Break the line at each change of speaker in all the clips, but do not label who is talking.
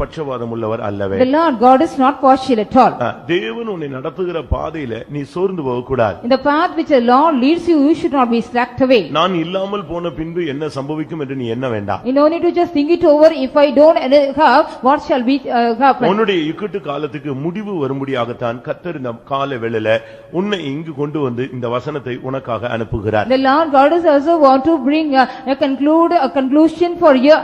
பட்சபாதம் உள்ளவர் அல்லவே.
The Lord God is not partial at all.
தேவன் உன்னை நடத்துகிற பாதையில நீ சோர்ந்து போக கூடாது.
In the path which the Lord leads you, you should not be slacked away.
நான் இல்லாமல் போன பின்பு என்ன சம்பவிக்கும் என்று நீ எண்ண வேண்டாம்.
You don't need to just think it over. If I don't have, what shall be happen?
உன்னுடைய இக்கட்டு காலத்துக்கு முடிவு வரும்படியாகத்தான் கர்த்தர் இந்த கால வேளையில உன்னை இங்கு கொண்டு வந்து இந்த வசனத்தை உனக்காக அனுப்புகிறார்.
The Lord God is also want to bring a conclusion for your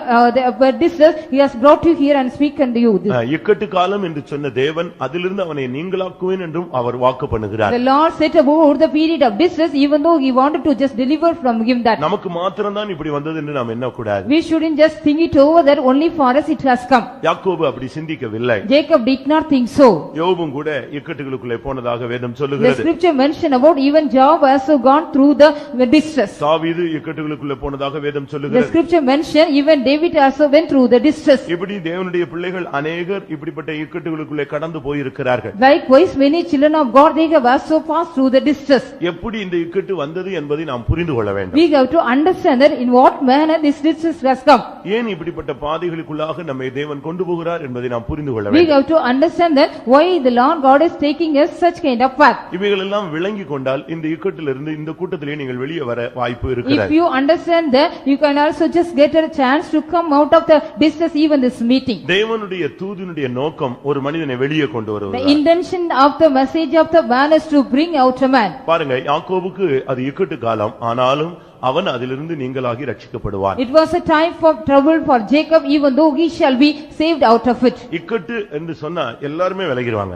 this He has brought you here and speak unto you.
இக்கட்டு காலம் என்று சொன்ன தேவன் அதிலிருந்து அவனை நீங்களாக்குவேன் என்றும் அவர் வாக்கு பண்ணுகிறார்.
The Lord said about the period of distress, even though He wanted to just deliver from him that.
நமக்கு மாத்திரம் தான் இப்படி வந்தது என்று நாம் எண்ணக்கூடாது.
We shouldn't just think it over that only for us it has come.
யாக்கோபு அப்படி சிந்திக்கவில்லை.
Jacob did not think so.
யோபும் கூட இக்கட்டுகளுக்குள்ளே போனதாக வேதம் சொல்லுகிறது.
The scripture mention about even Job also gone through the distress.
தாவீது இக்கட்டுகளுக்குள்ளே போனதாக வேதம் சொல்லுகிறது.
The scripture mention even David also went through the distress.
இப்படி தேவனுடைய பிள்ளைகள் अनेகர் இப்படிப்பட்ட இக்கட்டுகளுக்குள்ளே கடந்து போய் இருக்கிறார்கள்.
Likewise many children of God they have also passed through the distress.
எப்படி இந்த இக்கட்டு வந்தது என்பதை நாம் புரிந்து கொள்ள வேண்டும்.
We have to understand that in what manner this distress has come.
ஏன் இப்படிப்பட்ட பாதைகளுக்குள்ளாக நம்மை தேவன் கொண்டு போகிறார் என்பதை நாம் புரிந்து கொள்ள
We
வேண்டும்.
have to understand that why the Lord God is taking us such kind of path.
இவைகள் எல்லாம் விளங்கி கொண்டால் இந்த இக்கட்டிலிருந்து இந்த கூட்டத்திலே நீங்கள் வெளியே வர வாய்ப்பு
If
இருக்கிறது.
you understand that, you can also just get a chance to come out of the distress even this meeting.
தேவனுடைய தூதினுடைய நோக்கம் ஒரு மனிதனை வெளியே கொண்டு
The
வருவது.
intention of the message of the man is to bring out a man.
பாருங்க, யாக்கோபுக்கு அது இக்கட்டு காலம், ஆனாலும் அவன் அதிலிருந்து நீங்களாகி ரட்சிக்கப்படுவான்.
It was a time for trouble for Jacob, even though he shall be saved out of it.
இக்கட்டு என்று சொன்னா எல்லாருமே விலகிடுவாங்க.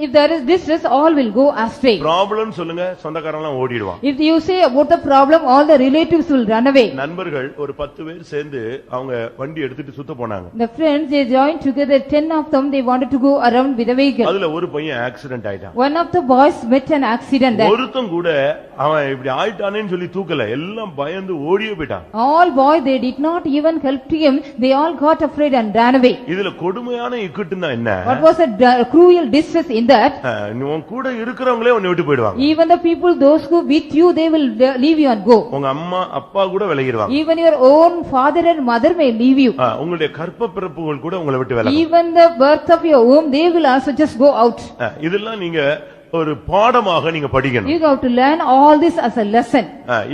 If there is distress, all will go astray.
Problem சொல்லுங்க, சொந்தக்காரன்லாம் ஓடிடுவான்.
If you say about the problem, all the relatives will run away.
நண்பர்கள் ஒரு 10 பேர் சேர்ந்து அவங்க வண்டி எடுத்துட்டு சுத்த போனாங்க.
The friends they joined together, 10 of them they wanted to go around with a vehicle.
அதுல ஒரு பையன் ஆக்சிடென்ட் ஆயிட்டான்.
One of the boys met an accident there.
ஒருத்தன் கூட அவன் இப்படி ஆயிட்டானேன்னு சொல்லி தூக்கல, எல்லாம் பயந்து ஓடியே போயிட்டான்.
All boys they did not even help to him, they all got afraid and ran away.
இதுல கொடுமையான இக்கட்டுன்னா என்ன?
What was a cruel distress in that?
உன் கூட இருக்கிறவங்களே உன்னை விட்டு போயிடுவாங்க.
Even the people those who with you they will leave you and go.
உங்க அம்மா அப்பா கூட விலகிடுவாங்க.
Even your own father and mother may leave you.
உங்களுடைய கற்ப பிறப்புகள் கூட உங்களை விட்டு விலகும்.
Even the birth of your womb they will also just go out.
இதெல்லாம் நீங்க ஒரு பாடமாக நீங்க படிக்கணும்.
You have to learn all this as a lesson.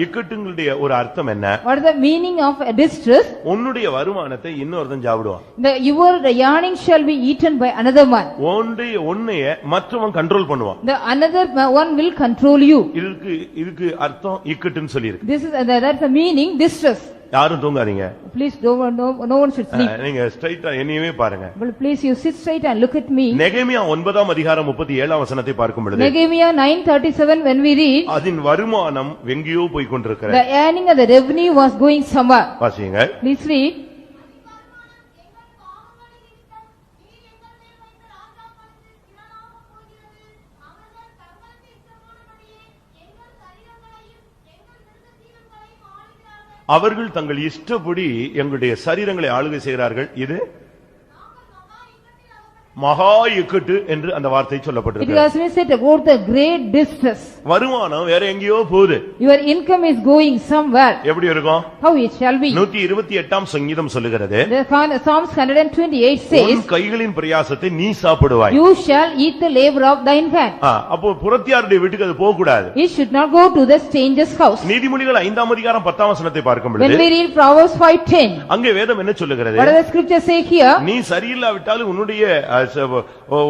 இக்கட்டுங்களுடைய ஒரு அர்த்தம் என்ன?
What is the meaning of a distress?
உன்னுடைய வருமானத்தை இன்னொருத்தன் சாப்பிடுவான்.
Your yearning shall be eaten by another one.
உன்னைய மற்றவன் கண்ட்ரோல் பண்ணுவான்.
The another one will control you.
இதுக்கு அர்த்தம் இக்கட்டுன்னு சொல்லியிருக்கு.
This is that's the meaning distress.
யாரும் தூங்காதீங்க.
Please no one should sleep.
நீங்க ஸ்ட்ரைட்டா என்னையவே பாருங்க.
Please you sit straight and look at me.
நெகேமியா 9ஆம் அதிகாரம் 37ஆம் வசனத்தை பார்க்கும் பொழுது
Nehemiah 9:37 when we read
அதன் வருமானம் எங்கேயோ போய் கொண்டிருக்கிறது.
the earning of the revenue was going somewhere.
வாசிங்க.
Please read.
அவர்கள் தங்கள் இஷ்டப்படி எங்களுடைய சரீரங்களை ஆளுகை செய்கிறார்கள். இது மகா இக்கட்டு என்று அந்த வார்த்தை சொல்லப்பட்டிருக்கு.
It was said about the great distress.
வருமானம் வேற எங்கேயோ போகுது.
Your income is going somewhere.
எப்படி இருக்கும்?
How it shall be?
128ஆம் சங்கீதம் சொல்லுகிறது.
The Psalms 128 says
உன் கைகளின் பிரயாசத்தை நீ சாப்பிடுவாய்.
You shall eat the labor of thine hand.
அப்போ புறத்தியாருடைய வீட்டுக்கு அது போக கூடாது.
It should not go to the stranger's house.
நீதிமொழிகள் 5ஆம் அதிகாரம் 10ஆம் வசனத்தை பார்க்கும் பொழுது
When we read Proverbs 5:10
அங்கே வேதம் என்ன சொல்லுகிறது?
What does the scripture say here?
நீ சரியில்லாவிட்டாலும்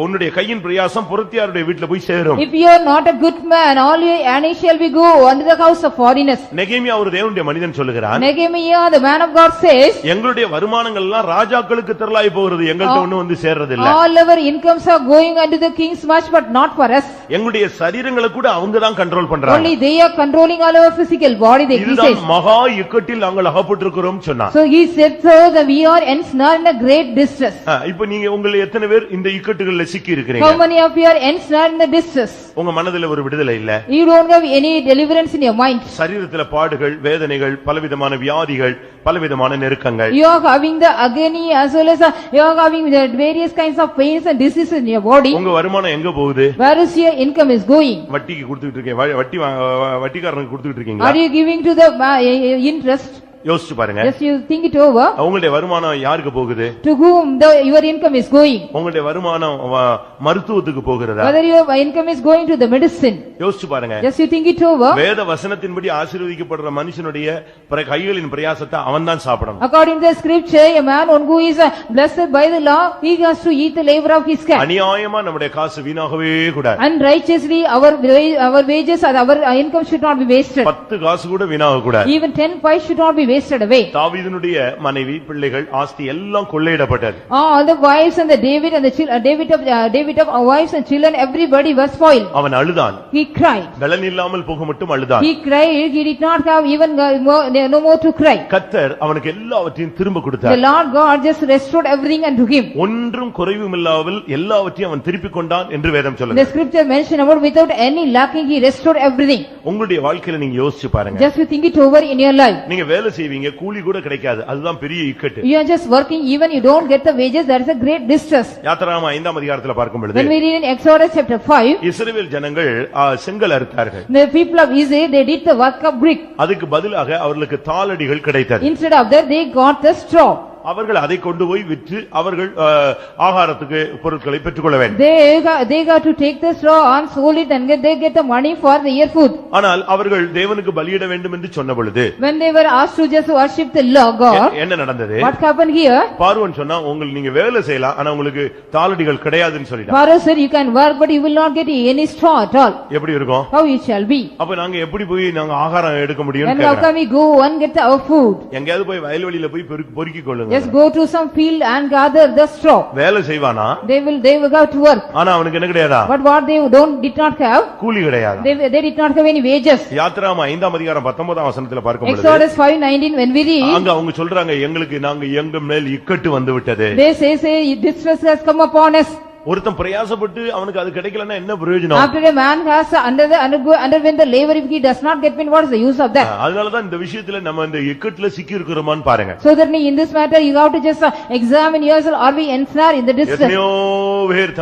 உன்னுடைய கையின் பிரயாசம் புறத்தியாருடைய வீட்டுல போய் சேரும்.
If you are not a good man, all your earnings shall be go under the house of foreigners.
நெகேமியா ஒரு தேவனுடைய மனிதன் சொல்லுகிறான்.
Nehemiah the man of God says
எங்களுடைய வருமானங்கள் எல்லாம் ராஜாக்களுக்கு திரளாய் போகிறது, எங்கள்ட்ட ஒண்ணு வந்து சேர்றது இல்ல.
All our incomes are going unto the king's much but not for us.
எங்களுடைய சரீரங்களை கூட அவங்க தான் கண்ட்ரோல் பண்றாங்க.
Only they are controlling all our physical body.
இதுதான் மகா இக்கட்டில் நாங்கள் அகப்பட்டிருக்கிறோம் சொன்னார்.
So he said so that we are ensnared in a great distress.
இப்போ நீங்க உங்களை எத்தனை பேர் இந்த இக்கட்டுகள்ல சிக்கி இருக்கிறீங்க?
How many of you are ensnared in the distress?
உங்க மனதில ஒரு விடுதலை இல்ல.
You don't have any deliverance in your mind.
சரீரத்தில பாடுகள், வேதனைகள், பலவிதமான வியாதிகள், பலவிதமான நெருக்கங்கள்.
You are having the agony as well as you are having the various kinds of pains and diseases in your body.
உங்க வருமானம் எங்க போகுது?
Where is your income is going?
வட்டிக்கு கொடுத்துட்டு இருக்கீங்க, வட்டிக்காரனுக்கு கொடுத்துட்டு இருக்கீங்களா?
Are you giving to the interest?
யோசிச்சு பாருங்க.
Just you think it over.
உங்களுடைய வருமானம் யாருக்கு போகுது?
To whom your income is going.
உங்களுடைய வருமானம் மருத்துவத்துக்கு போகிறதா?
Whether your income is going to the medicine.
யோசிச்சு பாருங்க.
Just you think it over.
வேத வசனத்தின்படி ஆசீர்வதிக்கப்படுற மனுஷனுடைய கைகளின் பிரயாசத்தை அவன்தான் சாப்பிடணும்.
According to the scripture, a man who is blessed by the law, he has to eat the labor of his hand.
அநியாயமா நம்முடைய காசு வீணாகவே கூடாது.
Unrighteously our wages or our income should not be wasted.
10 காசு கூட வீணாக கூடாது.
Even 10 paise should not be wasted away.
தாவீதுனுடைய மனைவி பிள்ளைகள் ஆஸ்தி எல்லாம் கொள்ளையிடப்பட்டது.
All the wives and the David and the David of wives and children, everybody was spoiled.
அவன் அழுதான்.
He cried.
பலன் இல்லாமல் போக மட்டும் அழுதான்.
He cried. He did not have even no more to cry.
கர்த்தர் அவனுக்கு எல்லாவற்றையும் திரும்ப
The
கொடுத்தார்.
Lord God just restored everything unto him.
ஒன்றும் குறைவுமில்லாமல் எல்லாவற்றையும் அவன் திருப்பிக் கொண்டான் என்று வேதம்
The
சொல்லுது.
scripture mention about without any lacking he restored everything.
உங்களுடைய வாழ்க்கையில நீங்க யோசிச்சு பாருங்க.
Just you think it over in your life.
நீங்க வேலை செய்வீங்க, கூலி கூட கிடைக்காது. அதுதான் பெரிய இக்கட்டு.
You are just working, even you don't get the wages, that is a great distress.
யாத்திராகமம் 5ஆம் அதிகாரத்துல பார்க்கும் பொழுது
When we read in Exodus chapter 5,
இஸ்ரவேல் ஜனங்கள் செங்கல் அறுத்தார்கள்.
the people of Israel, they did the work of brick.
அதுக்கு பதிலாக அவர்களுக்கு தாளடிகள் கிடைத்தது.
Instead of that, they got the straw.
அவர்கள் அதை கொண்டு போய் விற்று அவர்கள் ஆகாரத்துக்கு பொருட்களை பெற்றுக்கொள்ள வேண்டும்.
They got to take the straw and sold it and they get the money for the year food.
ஆனால் அவர்கள் தேவனுக்கு பலியிட வேண்டும் என்று சொன்ன பொழுது
When they were asked to just worship the Lord God,
என்ன நடந்தது?
what happened here?
பார்வோன் சொன்னா நீங்க வேலை செய்யலாம், ஆனா உங்களுக்கு தாளடிகள் கிடையாதுன்னு சொல்லிட்டான்.
Pharaoh said, you can work but you will not get any straw at all.
எப்படி இருக்கும்?
How it shall be?
அப்ப நாங்க எப்படி போய் நாங்க ஆகாரம் எடுக்க முடியும்?
And how can we go and get our food?
எங்கயாவது போய் வயல்வெளியில போய் பொறுக்கிக் கொள்ளுங்க.
Just go to some field and gather the straw.
வேலை செய்வானா?
They will go to work.
ஆனா அவனுக்கு என்ன கிடையாதா?
But what they did not have?
கூலி கிடையாது.
They did not have any wages.
யாத்திராகமம் 5ஆம் அதிகாரம் 19ஆம் வசனத்துல பார்க்கும் பொழுது
Exodus 5:19 when we read,
அங்க அவங்க சொல்றாங்க எங்களுக்கு நாங்க எங்க மேல் இக்கட்டு வந்து விட்டது.
they say distress has come upon us.
ஒருத்தன் பிரயாசப்பட்டு அவனுக்கு அது கிடைக்கலன்னா என்ன பிரயோஜனம்?
After a man has underwent the labor, if he does not get paid, what is the use of that?
அதனாலதான் இந்த விஷயத்துல நம்ம இந்த இக்கட்டுல சிக்கி இருக்கிறோமான்னு பாருங்க.
So that in this matter you have to just examine yourself, are we ensnared in the distress?
எத்தனையோ பேர்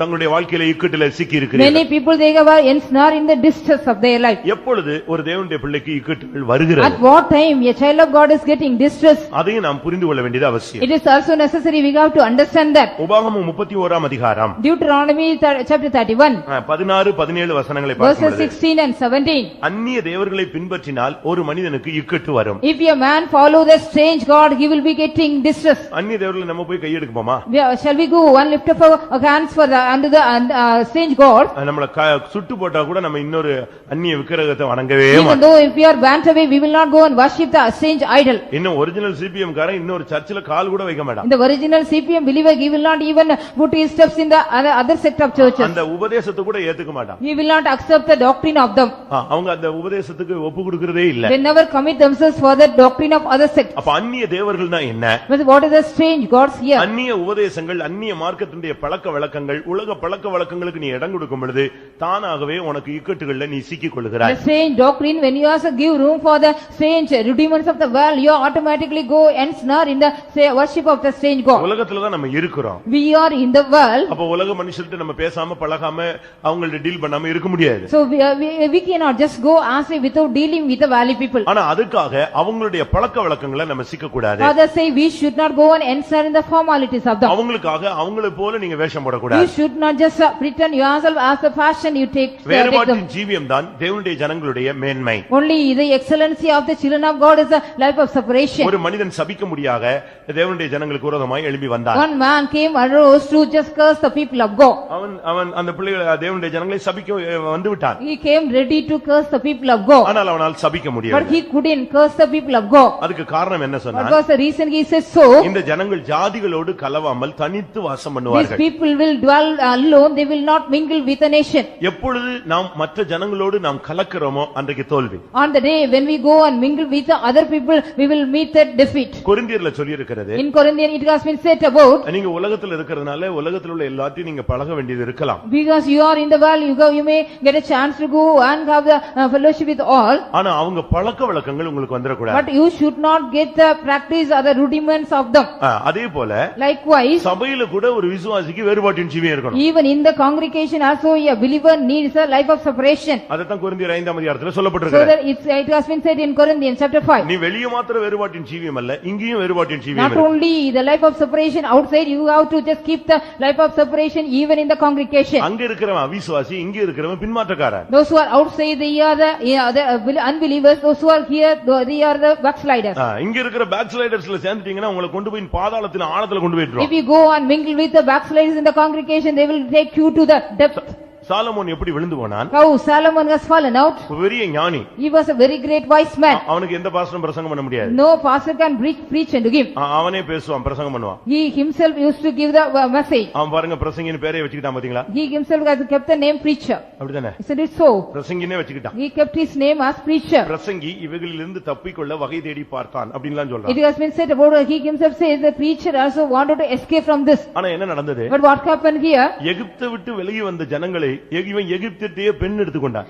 தங்களுடைய வாழ்க்கையில இக்கட்டுல சிக்கி இருக்கிறார்கள்.
Many people they are ensnared in the distress of their life.
எப்பொழுது ஒரு தேவனுடைய பிள்ளைக்கு இக்கட்டுகள் வருகிறது?
At what time a child of God is getting distress?
அதையும் நாம் புரிந்து கொள்ள வேண்டியது அவசியம்.
It is also necessary we have to understand that.
உபாகமம் 31ஆம் அதிகாரம்
Deuteronomy chapter 31
16 17 வசனங்களை
verses
பார்க்கும்போது
16 and 17.
அந்நிய தேவர்களை பின்பற்றினால் ஒரு மனிதனுக்கு இக்கட்டு வரும்.
If a man follow the strange god, he will be getting distress.
அந்நிய தேவர்களை நம்ம போய் கையெடுப்போமா?
Shall we go and lift up our hands for the under the strange god?
நம்மள சுட்டு போட்டா கூட நம்ம இன்னொரு அந்நிய விக்கிரகத்தை வணங்கவே
Even
மாட்டோம்.
though if we are burnt away, we will not go and worship the strange idol.
இன்னும் ஒரிஜினல் சிபிஎம் காரன் இன்னொரு சர்ச்சில கால் கூட வைக்க மாட்டான்.
In the original CPM believer, he will not even put his steps in the other sect of churches.
அந்த உபதேசத்தை கூட ஏத்துக்க மாட்டான்.
He will not accept the doctrine of them.
அவங்க அந்த உபதேசத்துக்கு ஒப்பு கொடுக்கிறதே இல்ல.
They never commit themselves for the doctrine of other sects.
அப்ப அந்நிய தேவர்கள்னா என்ன?
But what is the strange gods here?
அந்நிய உபதேசங்கள், அந்நிய மார்க்கத்தினுடைய பழக்க வழக்கங்கள், உலக பழக்க வழக்கங்களுக்கு நீ இடம் கொடுக்கும் பொழுது தானாகவே உனக்கு இக்கட்டுகள்ல நீ சிக்கிக் கொள்கிறாய்.
The strange doctrine, when you also give room for the strange rudiments of the world, you automatically go and snare in the worship of the strange god.
உலகத்துல தான் நம்ம இருக்கிறோம்.
We are in the world.
அப்ப உலக மனுஷர்கிட்ட நம்ம பேசாம பழகாம அவங்கள்ட்ட deal பண்ணாம இருக்க முடியாது.
So we cannot just go as without dealing with the valley people.
ஆனா அதுக்காக அவங்களுடைய பழக்க வழக்கங்களை நம்ம சிக்க கூடாது.
Others say we should not go and ensnare in the formalities of them.
அவங்களுக்காக அவங்களை போல நீங்க வேஷம் போடக்கூடாது.
You should not just pretend yourself as the fashion you take them.
வேறுபாட்டின் ஜீவியம் தான் தேவனுடைய ஜனங்களுடைய மேன்மை.
Only the excellency of the children of God is the life of separation.
ஒரு மனிதன் சபிக்க முடியாக தேவனுடைய ஜனங்களுக்கு விரோதமாய் எழும்பி வந்தான்.
One man came and rose to just curse the people of God.
அவன் அந்த பிள்ளைகளை தேவனுடைய ஜனங்களை சபிக்க வந்து விட்டான்.
He came ready to curse the people of God.
ஆனால் அவனால் சபிக்க
But
முடியவில்லை.
he couldn't curse the people of God.
அதுக்கு காரணம் என்ன
What
சொன்னான்?
was the reason he said so?
இந்த ஜனங்கள் ஜாதிகளோடு கலவாமல் தனித்து வாசம்
These
பண்ணுவார்கள்.
people will dwell alone, they will not mingle with a nation.
எப்பொழுது நாம் மற்ற ஜனங்களோடு நாம் கலக்கிறோமோ அன்றைக்கு தோல்வி.
On the day when we go and mingle with the other people, we will meet that defeat.
கொரிந்தியர்ல சொல்லி இருக்கிறது,
In Corinthians it has been said about,
நீங்க உலகத்துல இருக்கிறதுனால உலக உலகத்தில் உள்ள எல்லாத்தையும் நீங்க பழக வேண்டியது இருக்கலாம்.
Because you are in the world, you may get a chance to go and have the fellowship with all.
ஆனா அவங்க பழக்க வழக்கங்கள் உங்களுக்கு வந்துடக்கூடாது.
But you should not get the practice or the rudiments of them.
அதே போல
Likewise,
சபையில கூட ஒரு விசுவாசிக்கு வேறுபாட்டின் ஜீவியம் இருக்கணும்.
even in the congregation also a believer needs a life of separation.
அதத்தான் கொரிந்தியர் 5ஆம் அதிகாரத்துல
So
சொல்லப்பட்டிருக்கு.
that it has been said in Corinthians chapter 5.
நீ வெளிய மாத்திர வேறுபாட்டின் ஜீவியம் அல்ல, இங்கேயும் வேறுபாட்டின் ஜீவியம்
Not
இருக்கு.
only the life of separation outside, you have to just keep the life of separation even in the congregation.
அங்க இருக்கிறவன் அவிசுவாசி, இங்க இருக்கிறவன் பின்மாற்றக்காரன்.
Those who are outside, they are the unbelievers. Those who are here, they are the backsliders.
இங்க இருக்கிற பேக்ஸ்லைடர்ஸ்ல சேர்ந்துட்டீங்கன்னா உங்களை கொண்டு போய் பாதாளத்தின் ஆழத்துல கொண்டு போயிடுறோம்.
If you go and mingle with the backsliders in the congregation, they will take you to the depth.
Solomon எப்படி விழுந்து போனான்?
How Solomon was fallen out.
பெரிய ஞானி.
He was a very great wise man.
அவனுக்கு எந்த பாஸ்டரும் பிரசங்கம் பண்ண முடியாது.
No pastor can preach unto him.
அவனே பேசுவான், பிரசங்கம் பண்ணுவான்.
He himself used to give the message.
அவன் பாருங்க பிரசங்கின்னு பேரே வச்சுக்கிட்டான் பாத்தீங்களா?
He himself has kept the name preacher.
அப்படிதானே?
Isn't it so?
பிரசங்கினே வச்சுக்கிட்டான்.
He kept his name as preacher.
பிரசங்கி இவைகளிலிருந்து தப்பிக்கொள்ள வகை தேடி பார்த்தான் அப்படின்லாம் சொல்றான்.
It has been said about he himself says the preacher also wanted to escape from this.
ஆனா என்ன நடந்தது?
But what happened here?
எகிப்தை விட்டு வெளியே வந்த ஜனங்களை இவன் எகிப்திலேயே பெண் எடுத்துக்கொண்டான்.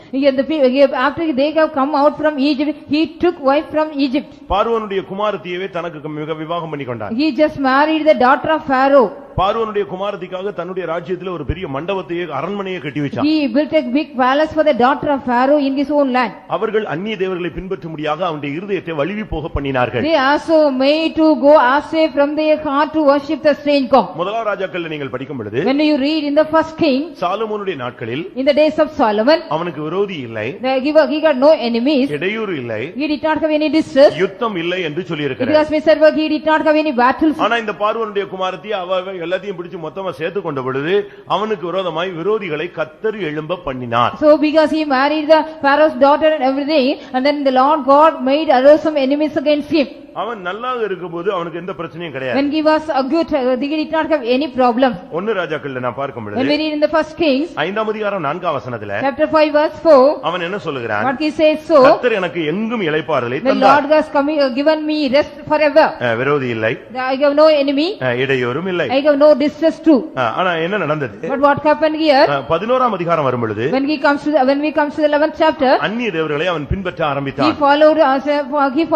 After they have come out from Egypt, he took wife from Egypt.
பார்வோனுடைய குமாரத்தியவே தனக்கு மிக விவாகம் பண்ணி கொண்டான்.
He just married the daughter of Pharaoh.
பார்வோனுடைய குமாரத்திக்காக தன்னுடைய ராஜ்யத்திலே ஒரு பெரிய மண்டபத்தையே அரண்மனையை கட்டி வச்சான்.
He built a big palace for the daughter of Pharaoh in his own land.
அவர்கள் அந்நிய தேவர்களை பின்பற்றும்படியாக அவனுடைய இருதயத்தை வழுவி போக பண்ணினார்கள்.
They also made to go astray from their heart to worship the strange god.
முதலாம் ராஜாக்கள்ல நீங்கள் படிக்கும் பொழுது
When you read in the first king,
சாலமோனுடைய நாட்களில்
in the days of Solomon,
அவனுக்கு விரோதி இல்லை,
he got no enemies,
இடையூறு இல்லை,
he did not have any distress,
யுத்தம் இல்லை என்று சொல்லி
it
இருக்கிறார்.
was said he did not have any battles.
ஆனா இந்த பார்வோனுடைய குமாரத்தி அவ எல்லாத்தையும் பிடிச்சு மொத்தமா சேர்த்து கொண்ட பொழுது அவனுக்கு விரோதமாய் விரோதிகளை கர்த்தர் எழும்ப பண்ணினார்.
So because he married the Pharaoh's daughter and everything, and then the Lord God made arose some enemies against him.
அவன் நல்லா இருக்கும்போது அவனுக்கு எந்த பிரச்சனையும் கிடையாது.
When he was a good, he did not have any problem.
ஒன்னு ராஜாக்கள்ல நான் பார்க்கும்
When we
பொழுது
read in the first Kings,
5ஆம் அதிகாரம் 4ஆம் வசனத்துல
chapter 5 verse 4,
அவன் என்ன சொல்லுகிறான்?
what he says, so
கர்த்தர் எனக்கு எங்கும் இளைப்பாறலை
the
தந்தார்.
Lord has given me rest forever.
விரோதி இல்லை,
I have no enemy,
இடையூறும் இல்லை.
I have no distress too.
ஆனா என்ன நடந்தது?
But what happened here?
11ஆம் அதிகாரம் வரும் பொழுது
When we comes to the 11th chapter,
அந்நிய தேவர்களை அவன் பின்பற்ற
he
ஆரம்பித்தான்.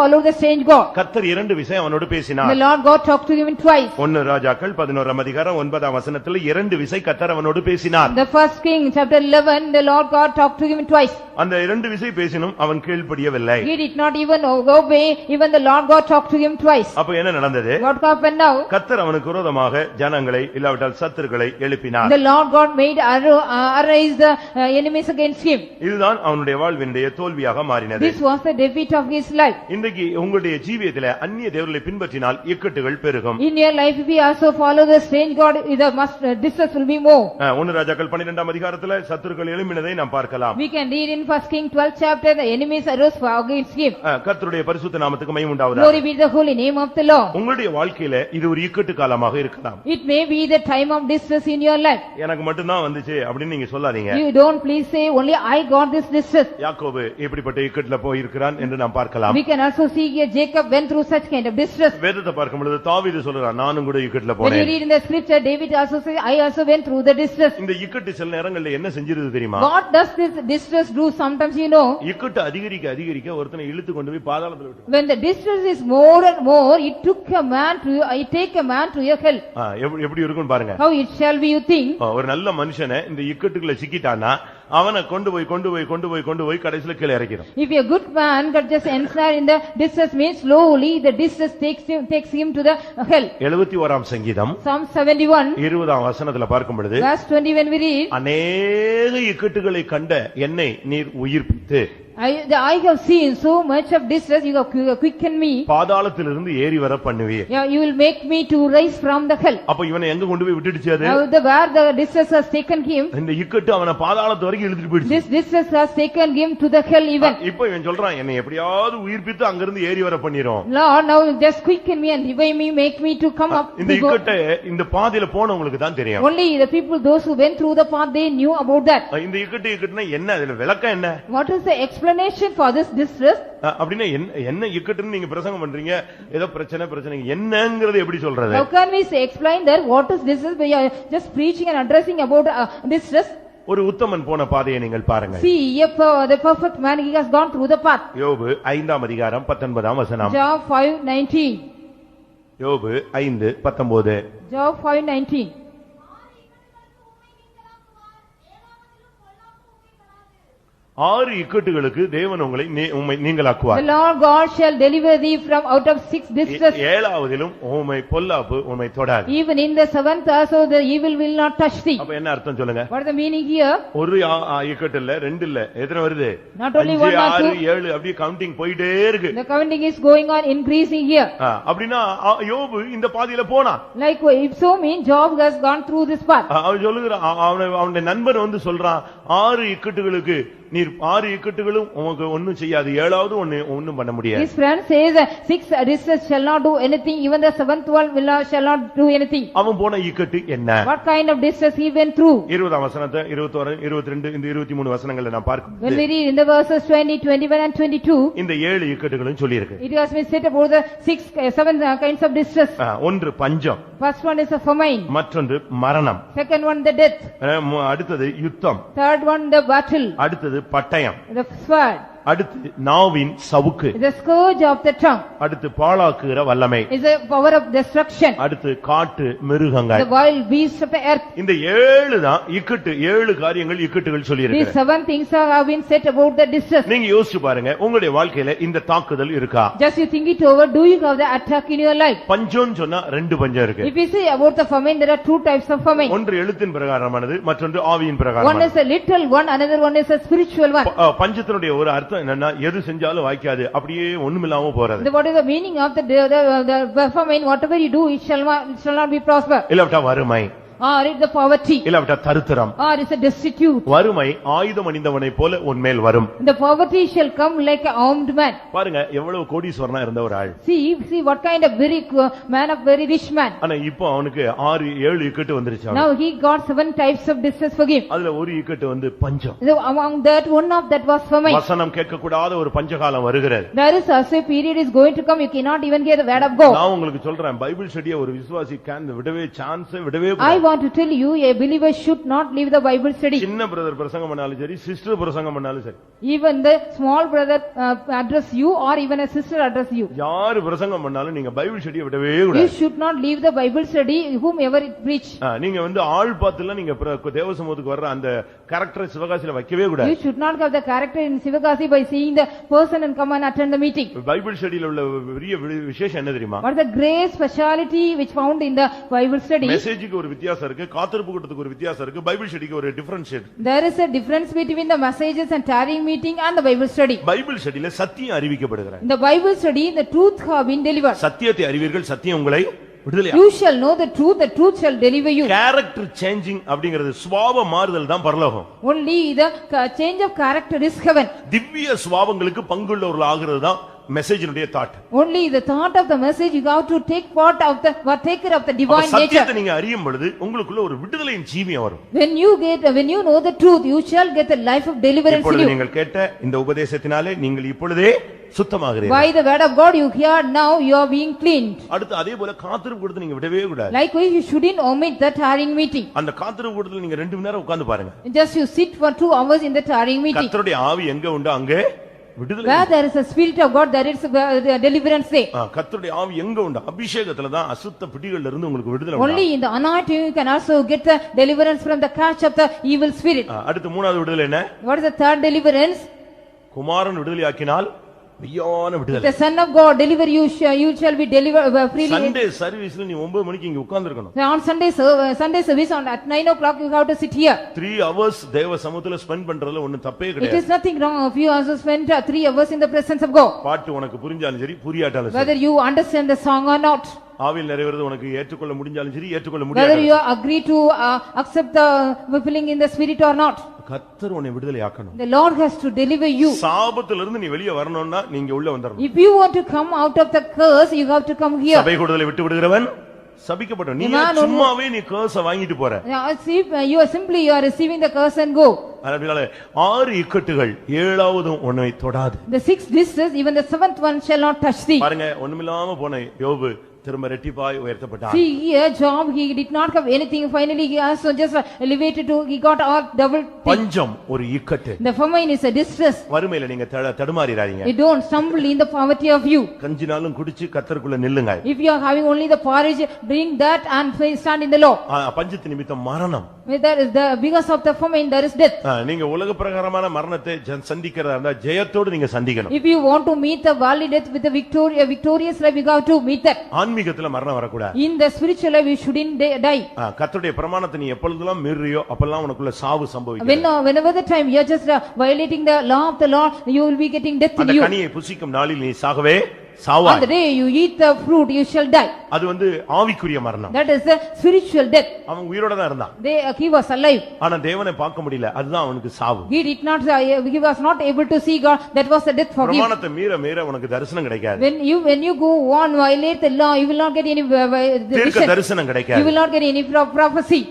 followed the strange god.
கர்த்தர் இரண்டு விஷயம் அவனோடு
The
பேசினார்.
Lord God talked to him twice.
ஒன்னு ராஜாக்கள் 11ஆம் அதிகாரம் 9ஆம் வசனத்துல இரண்டு விசை கர்த்தர் அவனோடு பேசினார்.
The first king, chapter 11, the Lord God talked to him twice.
அந்த இரண்டு விசை பேசினும் அவன் கீழ்ப்படியவில்லை.
He did not even obey, even the Lord God talked to him twice.
அப்ப என்ன நடந்தது?
What happened now?
கர்த்தர் அவனுக்கு விரோதமாக ஜனங்களை இல்லாவிட்டால் சத்துருக்களை எழுப்பினார்.
The Lord God made arise the enemies against him.
இதுதான் அவனுடைய வாழ்வினுடைய தோல்வியாக மாறினது.
This was the defeat of his life.
இன்றைக்கு உங்களுடைய ஜீவியத்திலே அந்நிய தேவர்களை பின்பற்றினால் இக்கட்டுகள் பெருகும்.
In your life, if you also follow the strange god, the distress will be more.
ஒன்னு ராஜாக்கள் 12ஆம் அதிகாரத்துல சத்துருக்கள் எழும்பினதை நாம் பார்க்கலாம்.
We can read in 1 King 12th chapter, the enemies arose against him.
கர்த்தருடைய பரிசுத்த நாமத்துக்கு மகிமை உண்டாவதாக.
Glory be to the holy name of the Lord.
உங்களுடைய வாழ்க்கையில இது ஒரு இக்கட்டு காலமாக இருக்கலாம்.
It may be the time of distress in your life.
எனக்கு மட்டும் தான் வந்துச்சு அப்படின்னு நீங்க சொல்லாதீங்க.
You don't please say only I got this distress.
யாக்கோபு எப்படிப்பட்ட இக்கட்டுல போய் இருக்கிறான் என்று நாம் பார்க்கலாம்.
We can also see here Jacob went through such kind of distress.
வேதத்தை பார்க்கும் பொழுது தாவீது சொல்றான் நானும் கூட இக்கட்டுல
When you
போனேன்.
read in the scripture, David also says, I also went through the distress.
இந்த இக்கட்டு சில நேரங்கள்ல என்ன செஞ்சிருது தெரியுமா?
What does this distress do? Sometimes you know,
இக்கட்டு அதிகரிக்க அதிகரிக்க ஒருத்தனை இழுத்து கொண்டு போய் பாதாளத்துல விட்டு.
when the distress is more and more, it take a man to your hell.
எப்படி இருக்கும்னு பாருங்க.
How it shall be, you think?
ஒரு நல்ல மனுஷனை இந்த இக்கட்டுக்குள்ள சிக்கிட்டானா அவனை கொண்டு போய் கடைசில கீழே இறக்கிறோம்.
If a good man got just ensnared in the distress, means slowly the distress takes him to the hell.
71ஆம் சங்கீதம்
Psalm 71
20ஆம் வசனத்துல பார்க்கும் பொழுது
verse 20, when we read,
அநேக இக்கட்டுகளை கண்ட என்னை நீர் உயிர்ப்பித்து
I have seen so much of distress, you have quickened me.
பாதாளத்திலிருந்து ஏறி வர பண்ணுவீர்.
You will make me to rise from the hell.
அப்ப இவனை எங்க கொண்டு போய் விட்டுடுச்சு அது?
Where the distress has taken him,
இந்த இக்கட்டு அவனை பாதாளத்து வரைக்கும் இழுத்துட்டு போயிடுச்சு.
this distress has taken him to the hell even.
இப்போ இவன் சொல்றான் என்னை எப்படியாவது உயிர்ப்பித்து அங்கிருந்து ஏறி வர பண்ணிரும்.
Lord, now just quicken me and revive me, make me to come up.
இந்த இக்கட்டை இந்த பாதையில போனவங்களுக்கு தான் தெரியும்.
Only the people, those who went through the path, they knew about that.
இந்த இக்கட்டுனா என்ன? அதுல விளக்கம் என்ன?
What is the explanation explanation for this distress.
அப்படின்னா என்ன இக்கட்டுன்னு நீங்க பிரசங்கம் பண்றீங்க, ஏதோ பிரச்சனை என்னங்கறது எப்படி சொல்றது?
How can we say explain that what is distress? We are just preaching and addressing about distress.
ஒரு உத்தமன் போன பாதையை நீங்கள் பாருங்க.
See, the perfect man, he has gone through the path.
யோபு 5ஆம் அதிகாரம் 19ஆம் வசனம்.
Job 5:19.
யோபு 5:19.
Job 5:19.
6 இக்கட்டுகளுக்கு தேவன் உங்களை நீங்களாக்குவார்.
The Lord God shall deliver thee from out of 6 distress.
7ஆவதிலும் உம்மை பொல்லாப்பு உம்மை தொடாது.
Even in the 7th also the evil will not touch thee.
அப்ப என்ன அர்த்தம் சொல்லுங்க?
What is the meaning here?
ஒரு இக்கட்டு இல்ல, ரெண்டு இல்ல, எத்தனை வருது?
Not only 1 or 2.
6 7 அப்படியே கவுண்டிங் போயிட்டே இருக்கு.
The counting is going on increasing here.
அப்படினா யோபு இந்த பாதையில போனா.
Like if so mean Job has gone through this path.
அவன் சொல்லுகிறான், அவனுடைய நண்பர் வந்து சொல்றான், 6 இக்கட்டுகளுக்கு நீர் 6 இக்கட்டுகளும் உனக்கு ஒண்ணும் செய்யாது, 7வது ஒண்ணும் பண்ண முடியாது.
His friend says 6 distress shall not do anything, even the 7th one shall not do anything.
அவன் போன இக்கட்டு என்ன?
What kind of distress he went through?
20ஆம் வசனத்தை 21 22 இந்த 23 வசனங்களை நான் பார்க்கும்.
When we read in the verses 20, 21 and 22,
இந்த 7 இக்கட்டுகளும் சொல்லி இருக்கு.
it has been said about the 7 kinds of distress.
ஒன்று பஞ்சம்.
First one is a famine.
மற்றொன்று மரணம்.
Second one the death.
அடுத்தது யுத்தம்.
Third one the battle.
அடுத்தது பட்டயம்.
The sword.
அடுத்து நாவின் சவுக்கு.
The scourge of the tongue.
அடுத்து பாழாக்குகிற வல்லமை.
Is a power of destruction.
அடுத்து காட்டு மிருகங்கள்.
The wild beasts of the earth.
இந்த 7 தான் இக்கட்டு, 7 காரியங்கள் இக்கட்டுகள் சொல்லி இருக்கு.
These 7 things have been said about the distress.
நீங்க யோசிச்சு பாருங்க, உங்களுடைய வாழ்க்கையில இந்த தாக்குதல் இருக்கா?
Just you think it over, do you have the attack in your life?
பஞ்சம்னு சொன்னா 2 பஞ்சம் இருக்கு.
If you say about the famine, there are 2 types of famine.
ஒன்று எழுத்தின் பிரகாரமானது, மற்றொன்று ஆவியின்
One
பிரகாரமானது.
is a literal one, another one is a spiritual one.
பஞ்சத்தினுடைய ஒரு அர்த்தம் என்னன்னா, எது செஞ்சாலும் வாய்க்காது, அப்படியே ஒண்ணுமில்லாம போறது.
What is the meaning of the famine? Whatever you do, it shall not be prosper.
இல்ல வறுமை,
Or it's the poverty.
இல்ல தரித்திரம்.
Or it's a destitute.
வறுமை ஆயுதம் அணிந்தவனை போல உன்மேல் வரும்.
The poverty shall come like an armed man.
பாருங்க எவ்வளவு கோடீஸ்வரனா இருந்த ஒரு ஆள்.
See what kind of very man of very rich man.
ஆனா இப்போ அவனுக்கு 6 7 இக்கட்டு வந்துருச்சு.
Now he got 7 types of distress for him.
அதுல ஒரு இக்கட்டு வந்து பஞ்சம்.
Among that, one of that was famine.
வசனம் கேட்க கூடாத ஒரு பஞ்சகாலம் வருகிறது.
There is also a period is going to come, you cannot even hear the word of God.
நான் உங்களுக்கு சொல்றேன், பைபிள் ஸ்டடியை ஒரு விசுவாசி விடவே சான்ஸ் விடவே
I
கூடாது.
want to tell you, a believer should not leave the Bible study.
சின்ன brother பிரசங்கம் பண்ணாலும் சரி, சிஸ்டர் பிரசங்கம் பண்ணாலும் சரி,
Even the small brother address you or even a sister address you.
யாரு பிரசங்கம் பண்ணாலும் நீங்க பைபிள் ஸ்டடியை விடவே
You
கூடாது.
should not leave the Bible study whomever it preach.
நீங்க வந்து ஆள் பார்த்துலாம் நீங்க தேவசமூகத்துக்கு வர்ற அந்த கேரக்டர் சிவகாசியில வைக்கவே கூடாது.
You should not have the character in Sivakasi by seeing the person and come and attend the meeting.
Bible ஸ்டடியில உள்ள பெரிய விசேஷம் என்ன தெரியுமா?
What is the great speciality which found in the Bible study?
மெசேஜுக்கு ஒரு வித்தியாசம் இருக்கு, காத்திருப்பு கூட்டத்துக்கு ஒரு வித்தியாசம் இருக்கு, பைபிள் ஸ்டடிக்கு ஒரு differentiate.
There is a difference between the messages and tarrying meeting and the Bible study.
Bible ஸ்டடியில சத்தியம் அறிவிக்கப்படுகிறது.
In the Bible study, the truth have been delivered.
சத்தியத்தை அறிவீர்கள், சத்தியம் உங்களை விடுதலை.
You shall know the truth shall deliver you.
Character changing அப்படிங்கிறது சுபாவ மாறுதல் தான் பரலோகம்.
Only the change of character is heaven.
திவ்ய சுபாவங்களுக்கு பங்குள்ளவர்கள் ஆகிறது தான் மெசேஜினுடைய thought.
Only the thought of the message you have to take part of the partaker of the divine nature.
சத்தியத்தை நீங்க அறியும் பொழுது உங்களுக்குள்ள ஒரு விடுதலையின் ஜீவியம் வரும்.
When you know the truth, you shall get a life of deliverance in
இப்பொழுது
you.
நீங்கள் கேட்ட இந்த உபதேசத்தினாலே நீங்கள் இப்பொழுதே சுத்தமாகிறீர்கள்.
By the word of God you hear, now you are being cleaned.
அடுத்து அதே போல காத்திருப்பு கூட்டத்தை நீங்க விடவே கூடாது.
Likewise you shouldn't omit the tarrying meeting.
அந்த காத்திருப்பு கூட்டத்துல நீங்க 2 மணி நேரம் உட்கார்ந்து பாருங்க.
Just you sit for 2 hours in the tarrying meeting.
கர்த்தருடைய ஆவி எங்க உண்டோ அங்கே விடுதலை.
Where there is a spirit of God, there is a deliverance there.
கர்த்தருடைய ஆவி எங்க உண்டோ அபிஷேகத்துல தான் அசுத்த பிடிகள்ல இருந்து உங்களுக்கு விடுதலை வரும்.
Only in the anointing you can also get the deliverance from the catch of the evil spirit.
அடுத்து மூணாவது விடுதலை என்ன?
What is the third deliverance?
குமாரன் விடுதலை ஆக்கினால் மெய்யான விடுதலை.
The son of God deliver you, you shall be delivered freely.
Sunday சர்வீஸ்ல நீ 9 மணிக்கு இங்க உட்கார்ந்து இருக்கணும்.
On Sunday service at 9 o'clock you have to sit here.
3 hours தேவ சமூகத்துல ஸ்பெண்ட் பண்றதுல ஒண்ணும் தப்பே
It
கிடையாது.
is nothing wrong if you also spend 3 hours in the presence of God.
பாட்டு உனக்கு புரிஞ்சாலும் சரி புரியாட்டாலும் சரி.
Whether you understand the song or not.
ஆவியில் நிறைவேறது உனக்கு ஏற்றுக்கொள்ள முடிஞ்சாலும் சரி ஏற்றுக்கொள்ள
Whether you
முடியாது.
agree to accept the filling in the spirit or not.
கர்த்தர் உன்னை விடுதலை ஆக்கணும்.
The Lord has to deliver you.
சாபத்துல இருந்து நீ வெளியே வரணும்னா நீங்க உள்ள வந்துறணும்.
If you want to come out of the curse, you have to come here.
சபை கூடுதலை விட்டு விடுகிறவன் சபிக்கப்பட்டவன் நீ
man
சும்மாவே நீ கர்ஸ வாங்கிட்டு போற
You are simply you are receiving the curse and go.
அதனால 6 இக்கட்டுகள் 7வது உன்னை தொடாது.
The 6 dishes, even the 7th one shall not touch thee.
பாருங்க ஒண்ணுமில்லாம போன யோபு திரும்ப ரெட்டிப்பாய் உயர்த்தப்பட்டான்.
See here Job, he did not have anything, finally he also just elevated to, he got all double thing.
பஞ்சம் ஒரு இக்கட்டு.
The famine is a distress.
வறுமையில நீங்க தடுமாறிராதீங்க.
You don't stumble in the poverty of you.
கஞ்சினாலும் குடிச்சு கர்த்தருக்குள்ள நில்லுங்க.
If you are having only the porridge, drink that and stand in the law.
பஞ்சத்து நிமித்தம் மரணம்.
There is the because of the famine there is death.
நீங்க உலக பிரகாரமான மரணத்தை சந்திக்கிறதா இருந்தா ஜெயத்தோடு நீங்க சந்திக்கணும்.
If you want to meet the valley death with the victorious life, you have to meet that.
ஆன்மீகத்துல மரணம் வரக்கூடாது.
In the spiritual life you shouldn't die.
கர்த்தருடைய பிரமாணத்தை நீ எப்பொழுதெல்லாம் மீறியோ அப்பெல்லாம் உனக்குள்ள சாவு சம்பவிக்கும்.
Whenever the time you are just violating the law of the Lord, you will be getting death in you.
அந்த கனியை புசிக்கும் நாளில் நீ சாகவே சாவாய்.
On the day you eat the fruit you shall die.
அது ஆவிக்குரிய மரணம்.
That is the spiritual death.
அவன் உயிரோட தான் இருந்தான்.
He was alive.
ஆனா தேவனை பார்க்க முடியல. அதுதான் அவனுக்கு சாவு.
He was not able to see God. That was the death for him.
பிரமாணத்தை மீற உனக்கு தரிசனம் கிடைக்காது.
When you go on violate the law, you will not get any
தீர்க்க தரிசனம் கிடைக்காது.
You will not get any prophecy.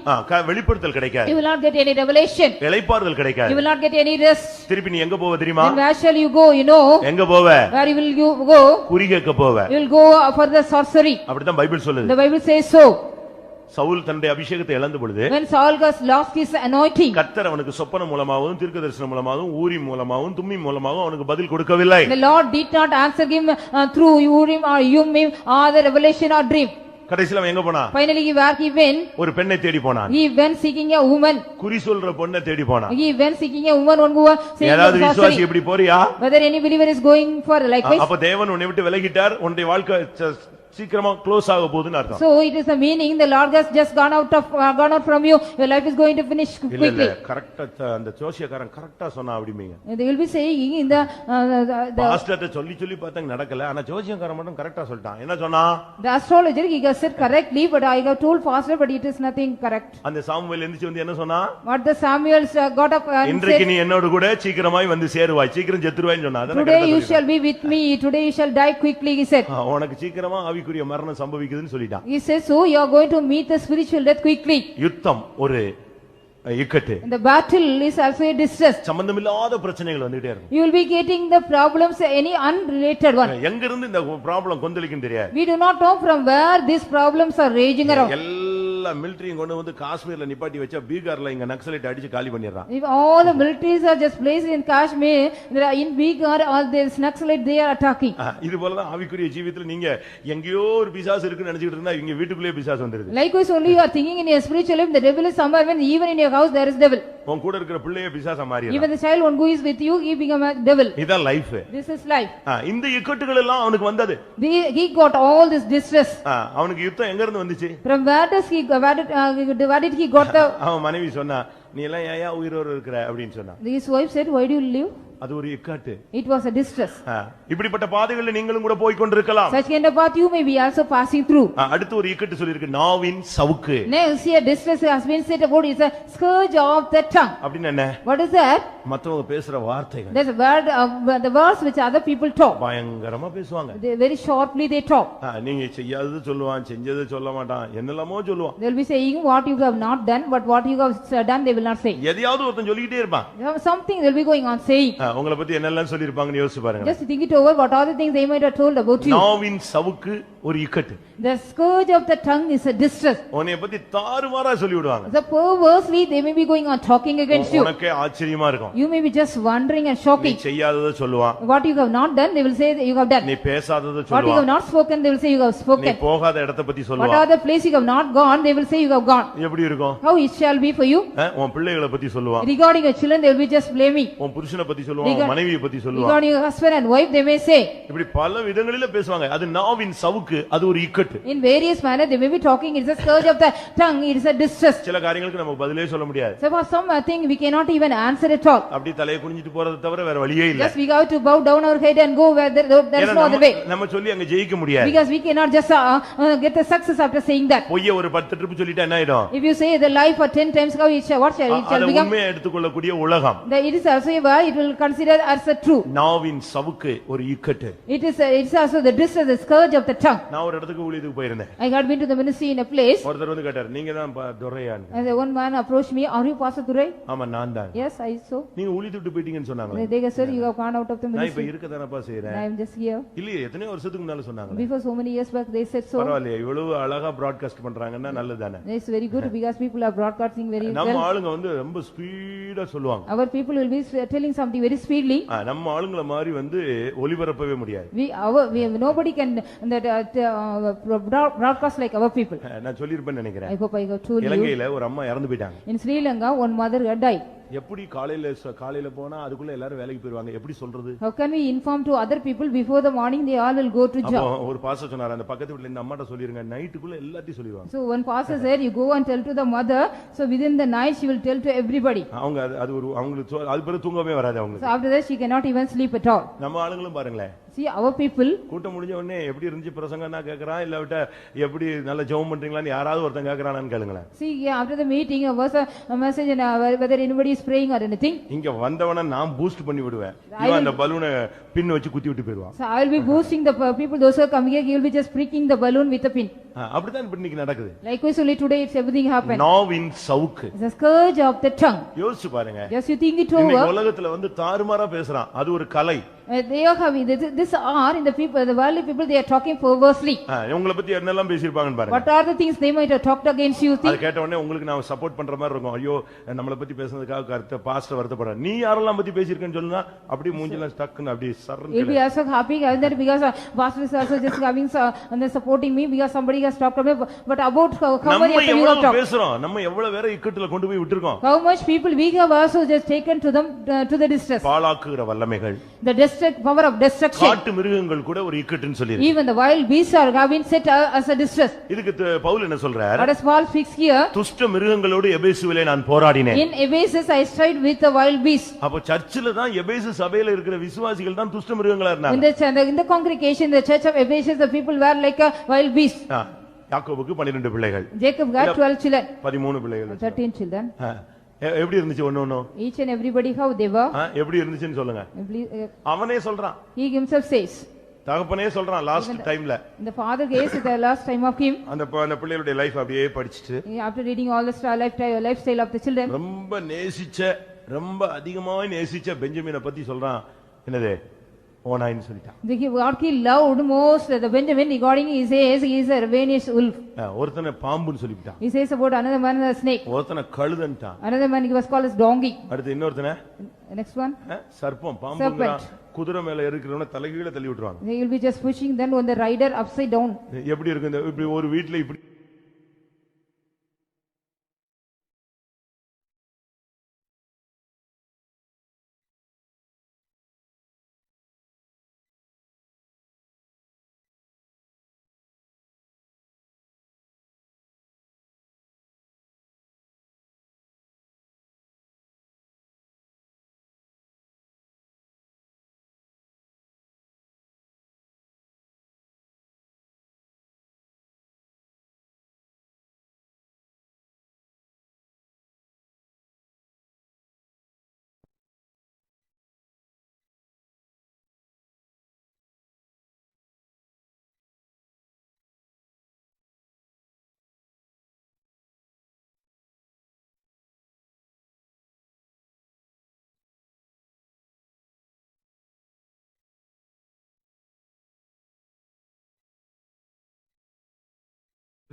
வெளிப்படுத்தல் கிடைக்காது.
You will not get any revelation.
இளைப்பாறுதல் கிடைக்காது.
You will not get any rest.
திருப்பி நீ எங்க போவ தெரியுமா?
Then where shall you go, you know?
எங்க போவ?
Where will you go?
குறிகேக்க போவ.
You will go for the sorcery.
அப்படிதான் பைபிள் சொல்லுது.
The Bible says so.
Saul தன்னுடைய அபிஷேகத்தை இழந்த பொழுது
When Saul has lost his anointing,
கர்த்தர் அவனுக்கு சொப்பனம் மூலமாகவும் தீர்க்கதரிசனம் மூலமாகவும் ஊரிம் மூலமாகவும் தும்மீம் மூலமாகவும் அவனுக்கு பதில் கொடுக்கவில்லை.
the Lord did not answer him through Urim or Thummim or the revelation or dream.
கடைசில அவன் எங்க போனான்?
Finally where he went?
ஒரு பெண்ணை தேடி போனான்.
He went seeking a woman.
குறி சொல்ற பொண்ணை தேடி போனான்.
He went seeking a woman who was saying
ஏதாவது விசுவாசி இப்படி போறியா?
whether any believer is going for likewise.
அப்ப தேவன் உன்னை விட்டு விலகிட்டார். உன்னுடைய வாழ்க்கை சீக்கிரமா க்ளோஸ் ஆக போகுதுன்னு அர்த்தம்.
So it is a meaning the Lord has just gone out from you. Your life is going to finish quickly.
இல்ல கரெக்ட்டா அந்த ஜோசியக்காரன் கரெக்ட்டா சொன்னா அப்படிமீங்க.
They will be saying in the
பாஸ்டர்ட்ட சொல்லி பார்த்தாங்க நடக்கல. ஆனா ஜோசியக்காரன் மட்டும் கரெக்ட்டா சொல்லிட்டான். என்ன சொன்னா?
The astrologer he has said correctly, but I have told pastor, but it is nothing correct.
அந்த சாமுவேல் எந்திரிச்சு வந்து என்ன சொன்னா?
What the Samuel got up and said,
இன்றைக்கு நீ என்னோடு கூட சீக்கிரமாய் வந்து சேருவாய், சீக்கிரம் செத்துருவாய்ன்னு சொன்னா.
Today you shall be with me, today you shall die quickly, he said.
உனக்கு சீக்கிரமா ஆவிக்குரிய மரணம் சம்பவிக்குதுன்னு சொல்லிட்டான்.
He says so you are going to meet the spiritual death quickly.
யுத்தம் ஒரு இக்கட்டு.
The battle is also a distress.
சம்பந்தமில்லாத பிரச்சனைகள் வந்துட்டே இருக்கும்.
You will be getting the problems, any unrelated one.
எங்க இருந்து இந்த ப்ராப்ளம் கொந்தளிக்கும் தெரியாது.
We do not know from where these problems are raging around.
எல்லா மிலிட்டரியும் கொண்டு வந்து காஷ்மீர்ல நிப்பாட்டி வச்சா பீகார்ல இங்க நக்சலைட் அடிச்சு காலி பண்ணிடுறான்.
If all the militaries are just placed in Kashmir, there are in Bihar all these Naxalite they are attacking.
இது போல தான் ஆவிக்குரிய ஜீவிதத்துல நீங்க எங்கேயோ ஒரு பிசாசு இருக்குன்னு நினைச்சிட்டு இருந்தா இங்க வீட்டுக்குள்ளே பிசாசு வந்துருது.
Likewise only you are thinking in your spiritual life the devil is somewhere, when even in your house there is devil.
உன் கூட இருக்கிற பிள்ளையே பிசாசா மாறிடுறான்.
Even the child one who is with you he become a devil.
இதான் life.
This is life.
இந்த இக்கட்டுகள் எல்லாம் அவனுக்கு வந்தது.
He got all this distress.
அவனுக்கு யுத்தம் எங்க இருந்து வந்துச்சு?
From where did he got the
அவன் மனைவி சொன்னா நீ எல்லாம் ஏன் உயிரோடு இருக்கிற அப்படினு சொன்னா.
His wife said, why do you live?
அது ஒரு இக்கட்டு.
It was a distress.
இப்படிப்பட்ட பாதைகளில நீங்களும் கூட போய் கொண்டிருக்கலாம்.
Such kind of path you may be also passing through.
அடுத்து ஒரு இக்கட்டு சொல்லி இருக்கு நாவின் சவுக்கு.
Next here distress has been said about is a scourge of the tongue.
அப்படினா என்ன?
What is that?
மத்தவங்க பேசுற வார்த்தைகள்.
There's a word the words which other people talk.
பயங்கரமா பேசுவாங்க.
They very sharply they talk.
நீங்க செய்யாதது சொல்லுவான், செஞ்சது சொல்ல மாட்டான், என்னெல்லாமோ சொல்லுவான்.
They'll be saying what you have not done, but what you have done they will not say.
எதையாவது ஒருத்தன் சொல்லிட்டே இருப்பான்.
Something they'll be going on saying.
உங்களை பத்தி என்னெல்லாம் சொல்லி இருப்பாங்கன்னு யோசிச்சு பாருங்க.
Just think it over, what are the things they might have told about you.
நாவின் சவுக்கு ஒரு இக்கட்டு.
The scourge of the tongue is a distress.
உன்னை பத்தி தாறுமாறா சொல்லி விடுவாங்க.
The perversely they may be going on talking against you.
உனக்கே ஆச்சரியமா இருக்கும்.
You may be just wondering and shocking.
நீ செய்யாதத சொல்லுவான்.
What you have not done they will say that you have done.
நீ பேசாதத சொல்லுவான்.
What you have not spoken they will say you have spoken.
நீ போகாத இடத்தை பத்தி சொல்லுவான்.
What are the place you have not gone they will say you have gone.
எப்படி இருக்கும்?
How it shall be for you?
உன் பிள்ளைகளை பத்தி சொல்லுவான்.
Regarding your children they will be just blaming.
உன் புருஷனை பத்தி சொல்லுவான், மனைவியை பத்தி சொல்லுவான்.
Regarding your husband and wife they may say.
இப்படி பல விதங்களில பேசுவாங்க. அது நாவின் சவுக்கு, அது ஒரு இக்கட்டு.
In various manner they may be talking, it is a scourge of the tongue, it is a distress.
சில காரியங்களுக்கு நமக்கு பதிலே சொல்ல முடியாது.
So for some thing we cannot even answer at all.
அப்படி தலையை குனிஞ்சிட்டு போறது தவிர வேற வழியே இல்ல.
Just we have to bow down our head and go where there is no other way.
நம்ம சொல்லி அங்க ஜெயிக்க முடியாது.
Because we cannot just get the success after saying that.
பொய்ய ஒரு 10 ட்ரிப் சொல்லிட்டா என்ன ஆயிடும்?
If you say the lie for 10 times how it shall become?
உண்மையை எடுத்துக்கொள்ளக்கூடிய உலகம்.
It is also a word it will consider as a true.
நாவின் சவுக்கு ஒரு இக்கட்டு.
It is also the distress, the scourge of the tongue.
நான் ஒரு இடத்துக்கு ஊழியத்துக்கு போயிருந்தேன்.
I had been to the ministry in a place.
ஒருத்தர் வந்து கேட்டார், நீங்க தான் துரையான்னு.
And the one man approached me, "Are you Pastor Durai?"
ஆமா நான் தான்.
Yes, I so.
நீங்க ஊழியத்துக்கு விட்டு போயிட்டீங்கன்னு சொன்னாங்க.
They said you have gone out of the
நான் இப்ப
ministry.
இருக்கதானப்பா செய்றேன்.
I am just here.
இல்லையே எத்தனை வருஷத்துக்கு முன்னால சொன்னாங்க.
Before so many years back they said so.
பரவாயில்லையே இவ்வளவு அழகா பிராட்காஸ்ட் பண்றாங்கன்னா நல்லதுதானே.
It's very good because people are broadcasting very well.
நம்ம ஆளுங்க வந்து ரொம்ப ஸ்பீடா சொல்லுவாங்க.
Our people will be telling something very speedily.
நம்ம ஆளுங்கள மாதிரி வந்து ஒலிபரப்பவே முடியாது.
Nobody can broadcast like our people.
நான் சொல்லிருப்பேன்னு நினைக்கிறேன்.
I hope I have told you.
இலங்கையில ஒரு அம்மா இறந்து போயிட்டாங்க.
In Sri Lanka one mother had died.
எப்படி காலையில போனா அதுக்குள்ள எல்லாரும் வேலைக்கு போயிடுவாங்க, எப்படி சொல்றது?
How can we inform to other people before the morning they all will go to job?
ஒரு பாஸ்டர் சொன்னாரு, அந்த பக்கத்து வீட்ல இந்த அம்மாட்ட சொல்லிருங்க நைட்டுக்குள்ள எல்லாத்தையும் சொல்லிடுவாங்க.
So one pastor said you go and tell to the mother, so within the night she will tell to everybody.
அவங்க அது ஒரு அவங்களுக்கு அது பிறகு தூங்கவே வராது அவங்களுக்கு.
So after that she cannot even sleep at all.
நம்ம ஆளுங்களும் பாருங்களேன்.
See our people.
கூட்டம் முடிஞ்ச உடனே எப்படி இருந்துச்சு பிரசங்கம்னா கேக்குறான், இல்ல விட்ட எப்படி நல்ல ஜெபம் பண்றீங்களான்னு யாராவது ஒருத்தன் கேக்குறானான்னு கேளுங்களேன்.
See after the meeting there was a message and whether anybody is praying or anything.
இங்க வந்தவன நான் பூஸ்ட் பண்ணி விடுவேன். இவன் அந்த பலூனை பின் வச்சு குத்தி விட்டு போயிடுவான்.
So I will be boosting the people, those who are coming here, he will be just pricking the balloon with a pin.
அப்படிதான் இன்னைக்கு நடக்குது.
Likewise only today it's everything happened.
நாவின் சவுக்கு.
It's a scourge of the tongue.
யோசிச்சு பாருங்க.
Just you think it over.
இன்னைக்கு உலகத்துல வந்து தாறுமாறா பேசுறான், அது ஒரு கலை.
They are having this are in the people, the worldly people, they are talking perversely.
உங்களை பத்தி என்னெல்லாம் பேசிருப்பாங்கன்னு பாருங்க.
What are the things they might have talked against you?
அது கேட்ட உடனே உங்களுக்கு நான் சப்போர்ட் பண்ற மாதிரி இருக்கும். ஐயோ நம்மளை பத்தி பேசுனதுக்காக கருத்து பாஸ்டர் வருத்தப்படுற, நீ யாரெல்லாம் பத்தி பேசிருக்கேன்னு சொல்லுங்க, அப்படியே மூஞ்சில ஸ்டக்னு அப்படியே சர்ன்னு.
You'll be also happy that because pastor is also just having and then supporting me because somebody has talked about, but about how many of you have talked.
பேசுறோம், நம்ம எவ்வளவு வேற இக்கட்டுல கொண்டு போய் விட்டுருக்கோம்.
How much people we have also just taken to them to the distress.
பாழாக்குகிற வல்லமைகள்.
The power of destruction.
காட்டு மிருகங்கள் கூட ஒரு இக்கட்டுன்னு சொல்லிருக்கு.
Even the wild beasts are having set as a distress.
இதுக்கு பவுல் என்ன சொல்றார்?
What a small fix here.
துஷ்ட மிருகங்களோடு எபேசுவிலே நான் போராடினேன்.
In Ephesus I strived with the wild beasts.
அப்ப சர்ச்சில தான் எபேசு சபையில இருக்கிற விசுவாசிகள் தான் துஷ்ட மிருகங்களா இருந்தாங்க.
In the congregation, the church of Ephesus, the people were like a wild beast.
யாக்கோபுக்கு 12 பிள்ளைகள்.
Jacob got 12 children.
13 பிள்ளைகள்.
13 children.
எப்படி இருந்துச்சு ஒண்ணு?
Each and everybody how they were.
எப்படி இருந்துச்சுன்னு சொல்லுங்க. அவனே சொல்றான்.
He himself says.
தகப்பனே சொல்றான் லாஸ்ட் டைம்ல.
The father says the last time of him.
அந்த பிள்ளைகளுடைய லைஃப் அப்படியே படிச்சிட்டு.
After reading all the lifestyle of the children.
ரொம்ப நேசிச்ச, ரொம்ப அதிகமாக நேசிச்ச பெஞ்சமினை பத்தி சொல்றான். என்னது? ஓனாயின்னு சொல்லிட்டான்.
What he loved most the Benjamin regarding he says he is a ravenous wolf.
ஒருத்தனை பாம்புன்னு சொல்லிட்டான்.
He says about another man a snake.
ஒருத்தனை கழுதன்ட்டான்.
Another man he was called as donkey.
அடுத்து இன்னொருத்தனை
next one
சர்ப்பம். பாம்புங்கறான். குதிரை மேல இருக்கிறவன தலைகீழ தள்ளி விட்டுருவாங்க.
They will be just pushing then on the rider upside down.
எப்படி இருக்கு இந்த இப்படி ஒரு வீட்ல இப்படி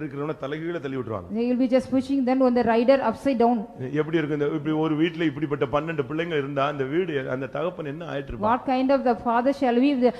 இருக்கிறவன தலைகீழ தள்ளி விட்டுருவாங்க.
They will be just pushing then on the rider upside down.
எப்படி இருக்கு இந்த இப்படி ஒரு வீட்ல இப்படிப்பட்ட 12 பிள்ளைங்க இருந்தா அந்த வீடு அந்த தகப்பன் என்ன ஆயிட்டு இருப்பான்?
What kind of the father shall we the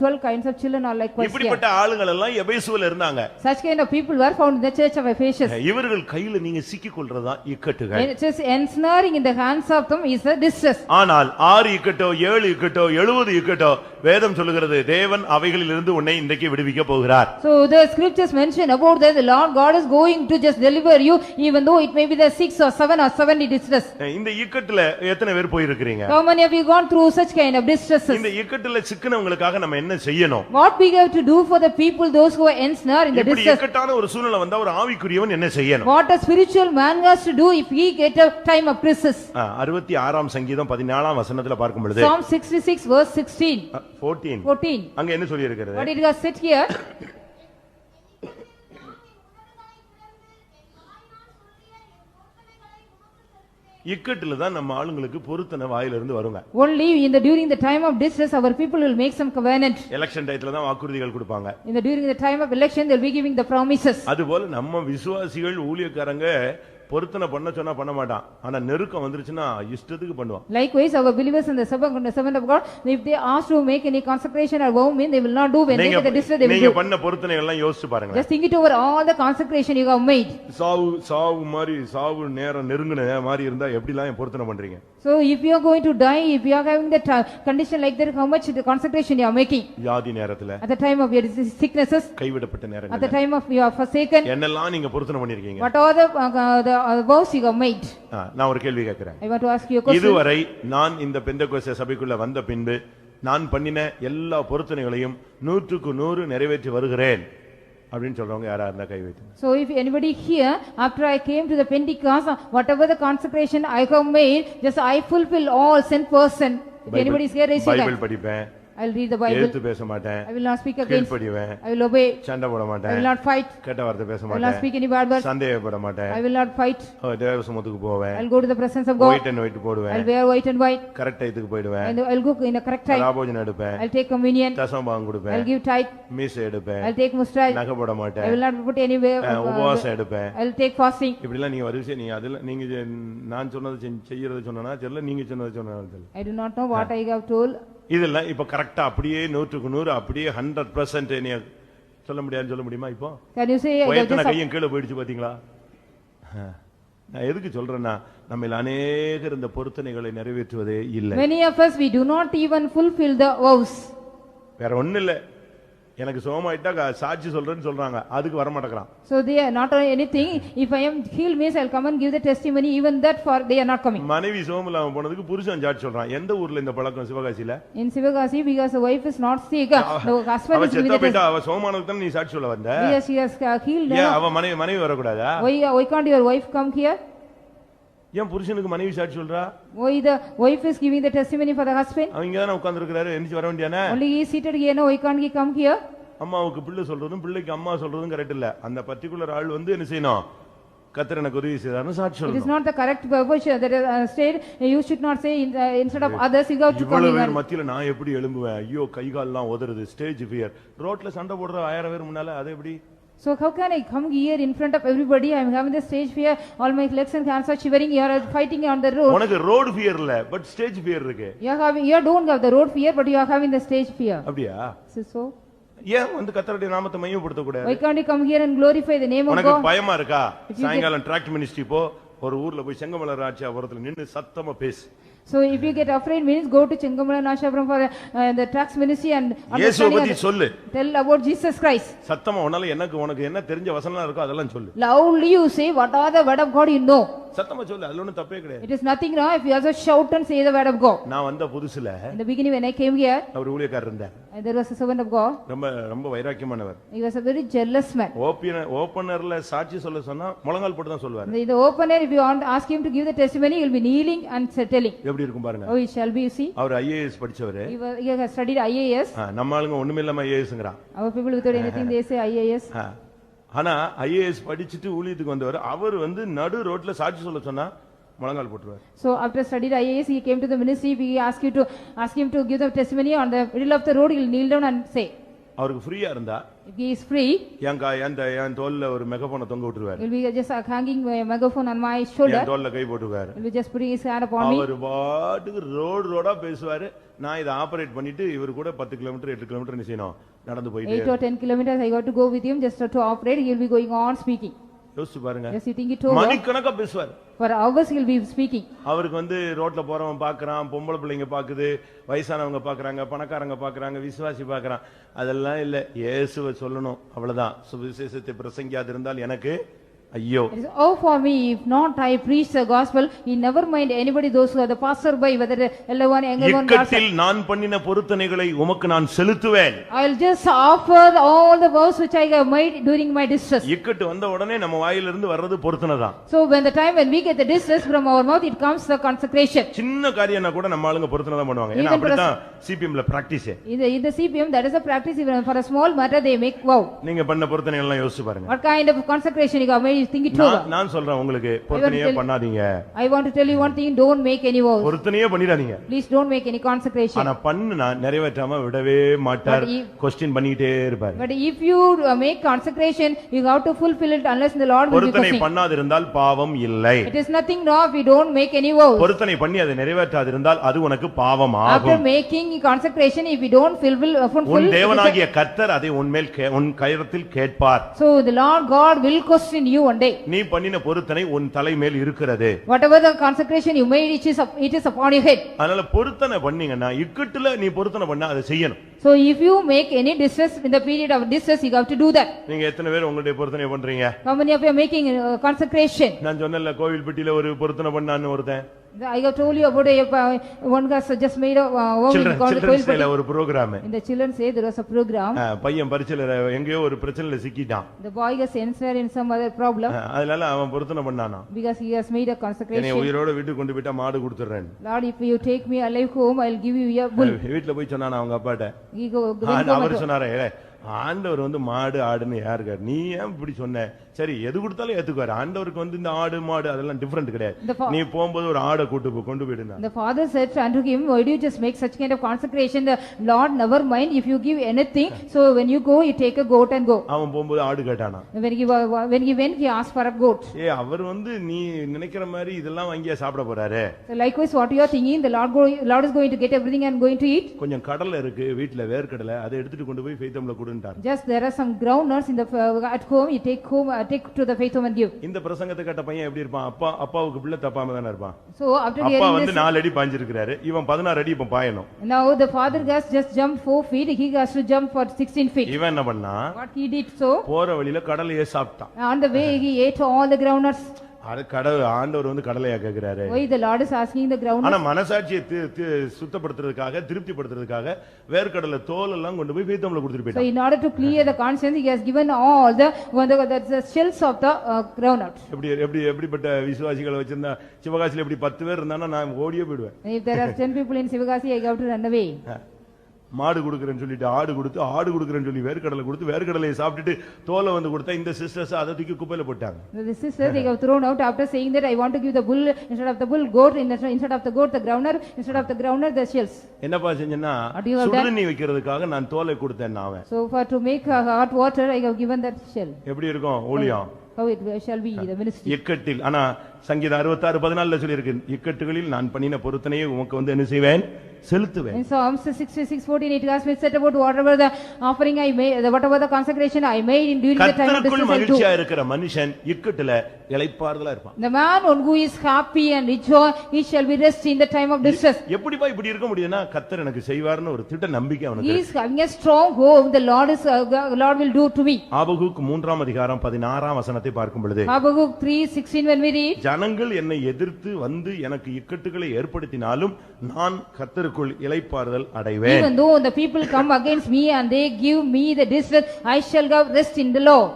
12 kinds of children are like?
இப்படிப்பட்ட ஆளுங்க எல்லாம் எபேசுல இருந்தாங்க.
Such kind of people were found in the church of Ephesus.
இவர்கள் கையில நீங்க சிக்கி கொள்றதா இக்கட்டுகள்.
It is ensnaring in the hands of them is a distress.
ஆனால் 6 இக்கட்டோ 7 இக்கட்டோ 70 இக்கட்டோ வேதம் சொல்லுகிறது தேவன் அவைகளிலிருந்து உன்னை இன்றைக்கு விடுவிக்க போகிறார்.
So the scriptures mention about that the Lord God is going to just deliver you even though it may be the 6 or 7 or 70 distress.
இந்த இக்கட்டுல எத்தனை பேர் போய் இருக்கீங்க?
How many of you gone through such kind of distresses?
இந்த இக்கட்டுல சிக்கனவங்களுக்காக நம்ம என்ன செய்யணும்?
What we have to do for the people those who are ensnared in the
இப்படி
distress?
இக்கட்டான ஒரு சூழ்நிலை வந்தா ஒரு ஆவிக்குரியவன் என்ன செய்யணும்?
What a spiritual man has to do if he get a time of crisis?
66ஆம் சங்கீதம் 14ஆம் வசனத்துல பார்க்கும் பொழுது
Psalm 66 verse 16
14
14
அங்க என்ன சொல்லி இருக்கிறது?
what it has said here
இக்கட்டுல தான் நம்ம ஆளுங்களுக்கு பொருத்தனை வாயில இருந்து வருங்க.
Only during the time of distress, our people will make some covenant.
Election டயத்துல தான் வாக்குறுதிகள் கொடுப்பாங்க.
During the time of election, they will be giving the promises.
அதுபோல நம்ம விசுவாசிகள் ஊழியக்காரங்க பொருத்தனை பண்ண சொன்னா பண்ண மாட்டான். ஆனா நெருக்கம் வந்துருச்சுன்னா இஷ்டத்துக்கு பண்ணுவான்.
Likewise, our believers and the servant of God, if they ask to make any consecration or vow, they will not do. When they get the distress, they will
நீங்க
do.
பண்ண பொருத்தனைகள் எல்லாம் யோசிச்சு பாருங்க.
Just think it over, all the consecration you have made.
சாவு நேரம் நெருங்குன மாதிரி இருந்தா எப்படிலாம் பொருத்தனை பண்றீங்க?
So if you are going to die, if you are having that condition like that, how much the consecration you are making?
வியாதி நேரத்துல,
At the time of your sicknesses,
கைவிடப்பட்ட
at the
நேரங்கள்ல
time of you are forsaken,
என்னெல்லாம் நீங்க பொருத்தனை பண்ணிருக்கீங்க?
what are the vows you have made?
நான் ஒரு கேள்வி கேட்கிறேன்.
I want to ask you a question.
இதுவரை நான் இந்த பெந்தெகோஸ்தே சபைக்குள்ள வந்த பின்பு நான் பண்ணின எல்லா பொருத்தனைகளையும் 100% நிறைவேற்றி வருகிறேன் அப்படின்னு சொல்றவங்க யாரா இருந்தா கை வைத்து.
So if anybody here, after I came to the Pentecost, whatever the consecration I have made, just I fulfill all 100%. If anybody is here, raise your hand.
Bible படிப்பேன்,
I will read the Bible.
எதிர்த்து பேச மாட்டேன்,
I will not speak against.
கீழ்ப்படிவேன்,
I will obey.
சண்டை போட
I will
மாட்டேன்,
not fight.
கெட்ட வார்த்தை பேச
I will not
மாட்டேன்,
speak any bad words.
சந்தேகப்பட மாட்டேன்,
I will not fight.
தேவ சமூகத்துக்கு போவேன்,
I will go to the presence of God.
White and white
I
போடுவேன்,
will wear white and white.
Correct டைத்துக்கு போயிடுவேன்,
And I will go in a correct time.
ராபோஜனம் எடுப்பேன்,
I will take communion.
தசமபாகம்
I will
கொடுப்பேன்,
give tithe.
மீசை எடுப்பேன்,
I will take mustache.
நகை போட
I
மாட்டேன்,
will not put anywhere.
உபவாசம் எடுப்பேன்.
I will take fasting.
இப்படிலாம் நீங்க வரிசை நீங்க அதுல நீங்க நான் சொன்னது செய்யறது சொன்னா தெரியல, நீங்க சொன்னது சொன்னா தெரியல.
I do not know what I have told.
இதெல்லாம் இப்ப கரெக்டா அப்படியே 100% அப்படியே 100% நீ சொல்ல முடியாதுன்னு சொல்ல முடியுமா? இப்போ
Can you say I have
வயத்தன
just
கையும் கீழே போயிடுச்சு பாத்தீங்களா? நான் எதுக்கு சொல்றேன்னா நம்ம அநேகர் இந்த பொருத்தனைகளை நிறைவேற்றுவதே இல்லை.
many of us, we do not even fulfill the vows.
வேற ஒண்ணு இல்ல, எனக்கு சோமாயிட்டா சாட்சி சொல்றேன்னு சொல்றாங்க, அதுக்கு வர மாட்டேங்கிறான்.
So they are not anything. If I am healed means I will come and give the testimony. Even that for they are not coming.
மனைவி சோமலாம போனதுக்கு புருஷன் சாட்சி சொல்றான். எந்த ஊர்ல இந்த பழக்கம்? சிவகாசியில.
In Sivagasi, because the wife is not sick, the husband
அவ
is giving
செத்த
the
போயிட்டா, அவ சோமானதுக்கு தான் நீ சாட்சி சொல்ல வந்த.
Yes, he has healed.
ஏன் அவ மனைவி வரக்கூடாதா?
Why can't your wife come here?
ஏன் புருஷனுக்கு மனைவி சாட்சி சொல்றா?
Why the wife is giving the testimony for the husband?
அவங்க இங்க தான உட்கார்ந்து இருக்காரு, எந்திச்சு வர வேண்டியானே?
Only he is seated here, no, why can't he come here?
அம்மாவுக்கு பிள்ளை சொல்றதும் பிள்ளைக்கு அம்மா சொல்றதும் கரெக்ட் இல்ல. அந்த பர்టిక్యులர் ஆள் வந்து என்ன செய்யணும்? கர்த்தர் எனக்கு உதவி செய்தார்னு சாட்சி
It is
சொல்லணும்.
not the correct purpose that is said. You should not say instead of others, you have to come
இவ்வளவு
here.
மத்தியில நான் எப்படி எழும்புவேன்? ஐயோ கை கால்லாம் உதறுது, ஸ்டேஜ் ஃபியர். ரோட்ல சண்டை போடுற 1000 பேர் முன்னால அது எப்படி?
So how can I come here in front of everybody? I am having the stage fear. All my legs and hands are shivering. You are fighting on the road.
உனக்கு road fear இல்ல, but stage fear இருக்கு.
You don't have the road fear, but you are having the stage fear.
அப்படியா?
So
ஏன் வந்து கர்த்தருடைய நாமத்தை மையப்படுத்த கூடாது?
why can't you come here and glorify the name of
உனக்கு
God?
பயமா இருக்கா? சாயங்காலம் ட்ராக்ட் மினிஸ்ட்ரி போ, ஒரு ஊர்ல போய் செங்கமலர் ராஜாபுரத்துல நின்னு சத்தமா பேசு.
So if you get afraid means go to Chengamala Nashabram for the tracts ministry and
இயேசுவை பத்தி சொல்லு.
tell about Jesus Christ.
சத்தமா உன்னால உனக்கு என்ன தெரிஞ்ச வசனம் இருக்கோ அதெல்லாம் சொல்லு.
Loudly you say what are the word of God you know.
சத்தமா சொல்லு, அதுல ஒண்ணும் தப்பே கிடையாது.
It is nothing wrong if you also shout and say the word of God.
நான் வந்த புதுசுல
In the beginning when I came here,
அவர் ஊழியக்காரர் இருந்தார்.
there was a servant of God.
ரொம்ப வைராக்கியமானவர்.
He was a very jealous man.
ஓபனர்ல சாட்சி சொல்ல சொன்னா முழங்கால் போட்டு தான் சொல்வார்.
In the opener, if you want ask him to give the testimony, he will be kneeling and telling.
எப்படி இருக்கும் பாருங்க.
Oh, it shall be, you see.
Our IAS படிச்சவரு.
He has studied IAS.
நம்ம ஆளுங்க ஒண்ணுமே இல்லாம IASங்கறான்.
Our people without anything they say IAS.
ஆனா IAS படிச்சிட்டு ஊழியத்துக்கு வந்தவர், அவர் வந்து நடு ரோட்ல சாட்சி சொல்ல சொன்னா முழங்கால் போட்டுருவார்.
So after studied IAS, he came to the ministry. We ask him to give the testimony on the middle of the road. He will kneel down and say.
அவருக்கு ஃப்ரீயா இருந்தா,
if he is free,
என் தோல்ல ஒரு மெகாபோனை தொங்க விட்டுருவார்.
he will be just hanging a megaphone on my shoulder.
என் தோல்ல கை போட்டுவார்.
He will just putting his hand upon me.
அவர் பாட்டுக்கு ரோடா பேசுவாரு. நான் இத ஆபரேட் பண்ணிட்டு இவர் கூட 10 கிலோமீட்டர் 8 கிலோமீட்டர் என்ன செய்யணும், நடந்து போயிட்டே.
8 or 10 kilometers I got to go with him just to operate. He will be going on speaking.
யோசிச்சு பாருங்க.
Yes, you think it over.
மணிக்கணக்கா பேசுவார்.
For hours he will be speaking.
அவருக்கு வந்து ரோட்ல போறவன் பாக்குறான், பொம்பளை பிள்ளைங்க பாக்குது, வயசானவங்க பாக்குறாங்க, பணக்காரங்க பாக்குறாங்க, விசுவாசி பாக்குறான். அதெல்லாம் இல்ல, இயேசுவை சொல்லணும் அவ்வளவுதான். சுவிசேஷத்தை பிரசங்கியாதிருந்தால் எனக்கு ஐயோ.
It is oh for me if not I preach the gospel. He never mind anybody, those who are the passer by, whether elder one, younger one.
இக்கட்டில் நான் பண்ணின பொருத்தனைகளை உமக்கு நான் செலுத்துவேன்.
I will just offer all the vows which I have made during my distress.
இக்கட்டு வந்த உடனே நம்ம வாயிலிருந்து வர்றது பொருத்தனை தான்.
So when the time when we get the distress from our mouth, it comes the consecration.
சின்ன காரியம்னா கூட நம்ம ஆளுங்க பொருத்தனை தான் பண்ணுவாங்க. ஏன்னா அப்படிதான் CPMல practice.
In the CPM that is a practice. Even for a small matter they make vow.
நீங்க பண்ண பொருத்தனைகள் எல்லாம் யோசிச்சு பாருங்க.
What kind of consecration you have made think it over.
நான் சொல்றேன் உங்களுக்கு பொருத்தனையே பண்ணாதீங்க.
I want to tell you one thing, don't make any vows.
பொருத்தனையே பண்ணிடாதீங்க.
Please don't make any consecration.
ஆனா பண்ணுனா நிறைவேற்றாம விடவே மாட்டார். क्वेश्चन பண்ணிட்டே இருப்பார்.
But if you make consecration, you have to fulfill it unless the Lord will be
பொருத்தனை
questioning.
பண்ணாதிருந்தால் பாவம் இல்லை.
It is nothing wrong if you don't make any vows.
பொருத்தனை பண்ணி அதை நிறைவேற்றாதிருந்தால் அது உனக்கு பாவம்
After
ஆகும்.
making consecration, if you don't fulfill,
உன் தேவனாகிய கர்த்தர் அதை உன்மேல் உன் கரத்தில் கேட்பார்.
so the Lord God will question you one day.
நீ பண்ணின பொருத்தனை உன் தலை மேல் இருக்கிறது.
Whatever the consecration you made, it is upon your head.
அதனால பொருத்தனை பண்ணீங்கன்னா இக்கட்டுல நீ பொருத்தனை பண்ணா அதை செய்யணும்.
So if you make any distress in the period of distress, you have to do that.
நீங்க எத்தனை பேர் உங்களுடைய பொருத்தனை பண்றீங்க?
How many of you are making consecration?
நான் சொன்னேன்ல கோவில்பட்டியில ஒரு பொருத்தனை பண்ணான்னு ஒருத்தன்.
I have told you about one guy just made a vow in
children's day ஒரு program.
in the children's day there was a program.
பையன் பரிச்சையில எங்கேயோ ஒரு பிரச்சனையில சிக்கிட்டான்.
The boy was ensnared in some other problem.
அதனால அவன் பொருத்தனை பண்ணானா.
Because he has made a consecration.
என்னை உயிரோட வீட்டுக்கு கொண்டு போய்ட்டா மாடு கொடுத்துறேன்.
Lord, if you take me alive home, I'll give you a bull.
வீட்ல போய் சொன்னானா அவங்க அப்பாட்ட.
அவர்
சொன்னாரே ஆண்டவர் மாடு ஆடுன்னு யாருக்காரு, நீ ஏன் இப்படி சொன்ன? சரி எது கொடுத்தாலும் ஏத்துக்குவாரு. ஆண்டவருக்கு இந்த ஆடு மாடு அதெல்லாம் டிஃபரெண்ட் கிடையாது. நீ போகும்போது ஒரு ஆடை கொண்டு போயிடுனா.
The father said unto him, why do you just make such kind of consecration? The Lord never mind if you give anything. So when you go, you take a goat and go.
அவன் போகும்போது ஆடு கேட்டானா.
When he went, he asked for a goat.
அவர் நீ நினைக்கிற மாதிரி இதெல்லாம் வாங்கி சாப்பிட போறாரு.
So likewise what you are thinking, the Lord is going to get everything and going to eat.
கொஞ்சம் கடலை இருக்கு வீட்ல, வேர்க்கடலை, அதை எடுத்துட்டு கொண்டு போய் ஃபெய்த்தம்ல கொடுன்றார்.
Just there are some groundnuts in the at home, you take to the faith home and give.
இந்த பிரசங்கத்தை கேட்ட பையன் எப்படி இருப்பான்? அப்பாவுக்கு பிள்ளை தப்பாம தான இருப்பான்.
So after
அப்பா 4 அடி பாஞ்சிருக்காரு, இவன் 16 அடி இப்ப பாயணும்.
Now the father has just jumped 4 feet, he has to jump for 16 feet.
இவன் என்ன பண்ணா?
What he did, so
போற வழியில கடலையே சாப்பிட்டான்.
On the way he ate all the groundnuts.
ஆண்டவர் கடலையா கேக்குறாரு.
Why the Lord is asking the groundnuts?
ஆனா மனசாட்சியை சுத்தப்படுத்துறதுக்காக திருப்திப்படுத்துறதுக்காக வேர்க்கடலை தோல் எல்லாம் கொண்டு போய் ஃபெய்த்தம்ல கொடுத்துட்டு போயிட்டான்.
So in order to clear the conscience, he has given all the shells of the groundnut.
எப்படிப்பட்ட விசுவாசிகளை வச்சிருந்தா சிவகாசியில எப்படி 10 பேர் இருந்தானா நான் ஓடியே போயிடுவேன்.
If there are 10 people in Sivagasi, I have to run away.
மாடு கொடுக்கறேன்னு சொல்லிட்டு ஆடு கொடுக்கறேன்னு சொல்லி வேர்க்கடலை கொடுத்து வேர்க்கடலையை சாப்பிட்டுட்டு தோலை கொடுத்தா இந்த சிஸ்டர்ஸ் அதை தூக்கி குப்பையில போட்டாங்க.
The sisters they have thrown out after saying that I want to give the bull instead of the bull goat, instead of the goat the groundnut, instead of the groundnut the shells.
என்னப்பா செஞ்சேன்னா சுடுதண்ணி வைக்கிறதுக்காக நான் தோலை கொடுத்தேன் அவன்.
So for to make hot water I have given that shell.
எப்படி இருக்கும் ஊழியம்?
How it shall be the ministry.
இக்கட்டில் ஆனா சங்கீதம் 66:14 சொல்லி இருக்கு, இக்கட்டுகளில் நான் பண்ணின பொருத்தனையை உமக்கு என்ன செய்வேன்? செலுத்துவேன்.
In Psalms 66:14 it has been said about whatever the offering I made, whatever the consecration I made in during the time of distress.
கர்த்தருக்குள் மகிழ்ச்சியா இருக்கிற மனுஷன் இக்கட்டுல இளைப்பாறுதலா இருப்பான்.
The man who is happy and rejoice, he shall be rest in the time of distress.
எப்படிப்பா இப்படி இருக்க முடியும்னா கர்த்தர் எனக்கு செய்வார்னு ஒரு திட்ட நம்பிக்கை அவனுக்கு.
He is having a strong hope, the Lord will do to me.
Habakkuk 3:16 வசனத்தை பார்க்கும் பொழுது
Habakkuk 3:16 when we read,
ஜனங்கள் என்னை எதிர்த்து வந்து எனக்கு இக்கட்டுகளை ஏற்படுத்தினாலும் நான் கர்த்தருக்குள் இளைப்பாறுதல் அடைவேன்.
Even though the people come against me and they give me the distress, I shall have rest in the Lord.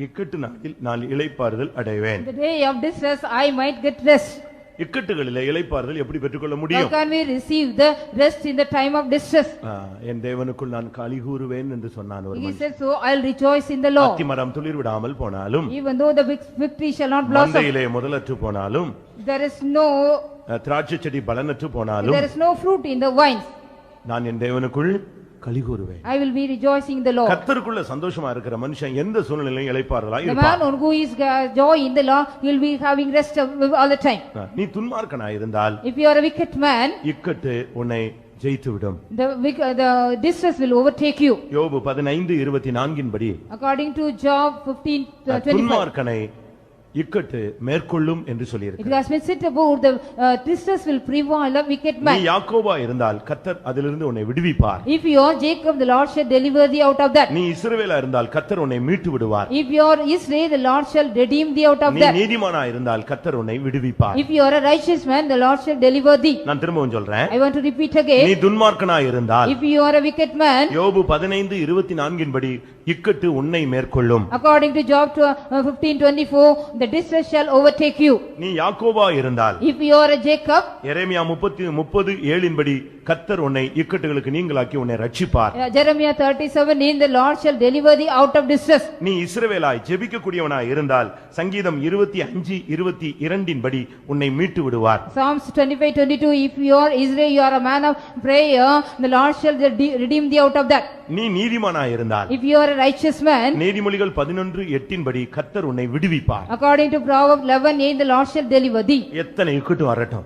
இக்கட்டு நாளில் நான் இளைப்பாறுதல் அடைவேன்.
The day of distress I might get rest.
இக்கட்டுகளிலே இளைப்பாறுதல் எப்படி பெற்றுக்கொள்ள முடியும்?
How can we receive the rest in the time of distress?
என் தேவனுக்குள் நான் களிகூறுவேன் என்று சொன்னான் ஒரு மனுஷன்.
He said, so I'll rejoice in the Lord.
அத்திமரம் துளிர் விடாமல் போனாலும்,
Even though the victory shall not blossom,
மந்தையிலே முதலற்று போனாலும்,
there is no
திராட்சை செடி பலனற்று போனாலும்,
there is no fruit in the vines,
நான் என் தேவனுக்குள் களிகூறுவேன்.
I will be rejoicing in the Lord.
கர்த்தருக்குள்ள சந்தோஷமா இருக்கிற மனுஷன் எந்த சூழ்நிலையிலும் இளைப்பாறுதலாய்
The
இருப்பான்.
man who is joy in the Lord, he will be having rest all the time.
நீ துன்மார்க்கனாய் இருந்தால்,
If you are a wicked man,
இக்கட்டு உன்னை ஜெயித்து விடும்.
the distress will overtake you.
யோபு 15:24 படி
According to Job 15:25,
துன்மார்க்கனை இக்கட்டு மேற்கொள்ளும் என்று சொல்லியிருக்கு.
it has been said about the distress will prevail a wicked
நீ
man.
யாக்கோபா இருந்தால் கர்த்தர் அதிலிருந்து உன்னை விடுவிப்பார்.
If you are Jacob, the Lord shall deliver thee out of that.
நீ இஸ்ரவேலா இருந்தால் கர்த்தர் உன்னை மீட்டு விடுவார்.
If you are Israel, the Lord shall redeem thee out of
நீ
that.
நீதிமானா இருந்தால் கர்த்தர் உன்னை விடுவிப்பார்.
If you are a righteous man, the Lord shall deliver thee.
நான் திரும்பவும் சொல்றேன்,
I want to repeat
நீ
again.
துன்மார்க்கனா இருந்தால்,
If you are a wicked man,
யோபு 15:24 படி இக்கட்டு உன்னை மேற்கொள்ளும்.
According to Job 15:24, the distress shall overtake you.
நீ யாக்கோபா இருந்தால்,
If you are a Jacob,
எரேமியா 30:7 படி கர்த்தர் உன்னை இக்கட்டுகளுக்கு நீங்களாக்கி உன்னை ரட்சிப்பார்.
Jeremiah 37, the Lord shall deliver thee out of distress.
நீ இஸ்ரவேலாய் ஜெபிக்கக்கூடியவனாய் இருந்தால் சங்கீதம் 25:22 படி உன்னை மீட்டு விடுவார்.
Psalms 25:22, if you are Israel, you are a man of prayer, the Lord shall redeem thee out of that.
நீ நீதிமானாய் இருந்தால்,
If you are a righteous man,
நீதிமொழிகள் 11:8 படி கர்த்தர் உன்னை விடுவிப்பார்.
according to Proverbs 11:8, the Lord shall deliver thee.
எத்தனை இக்கட்டு வரட்டும்,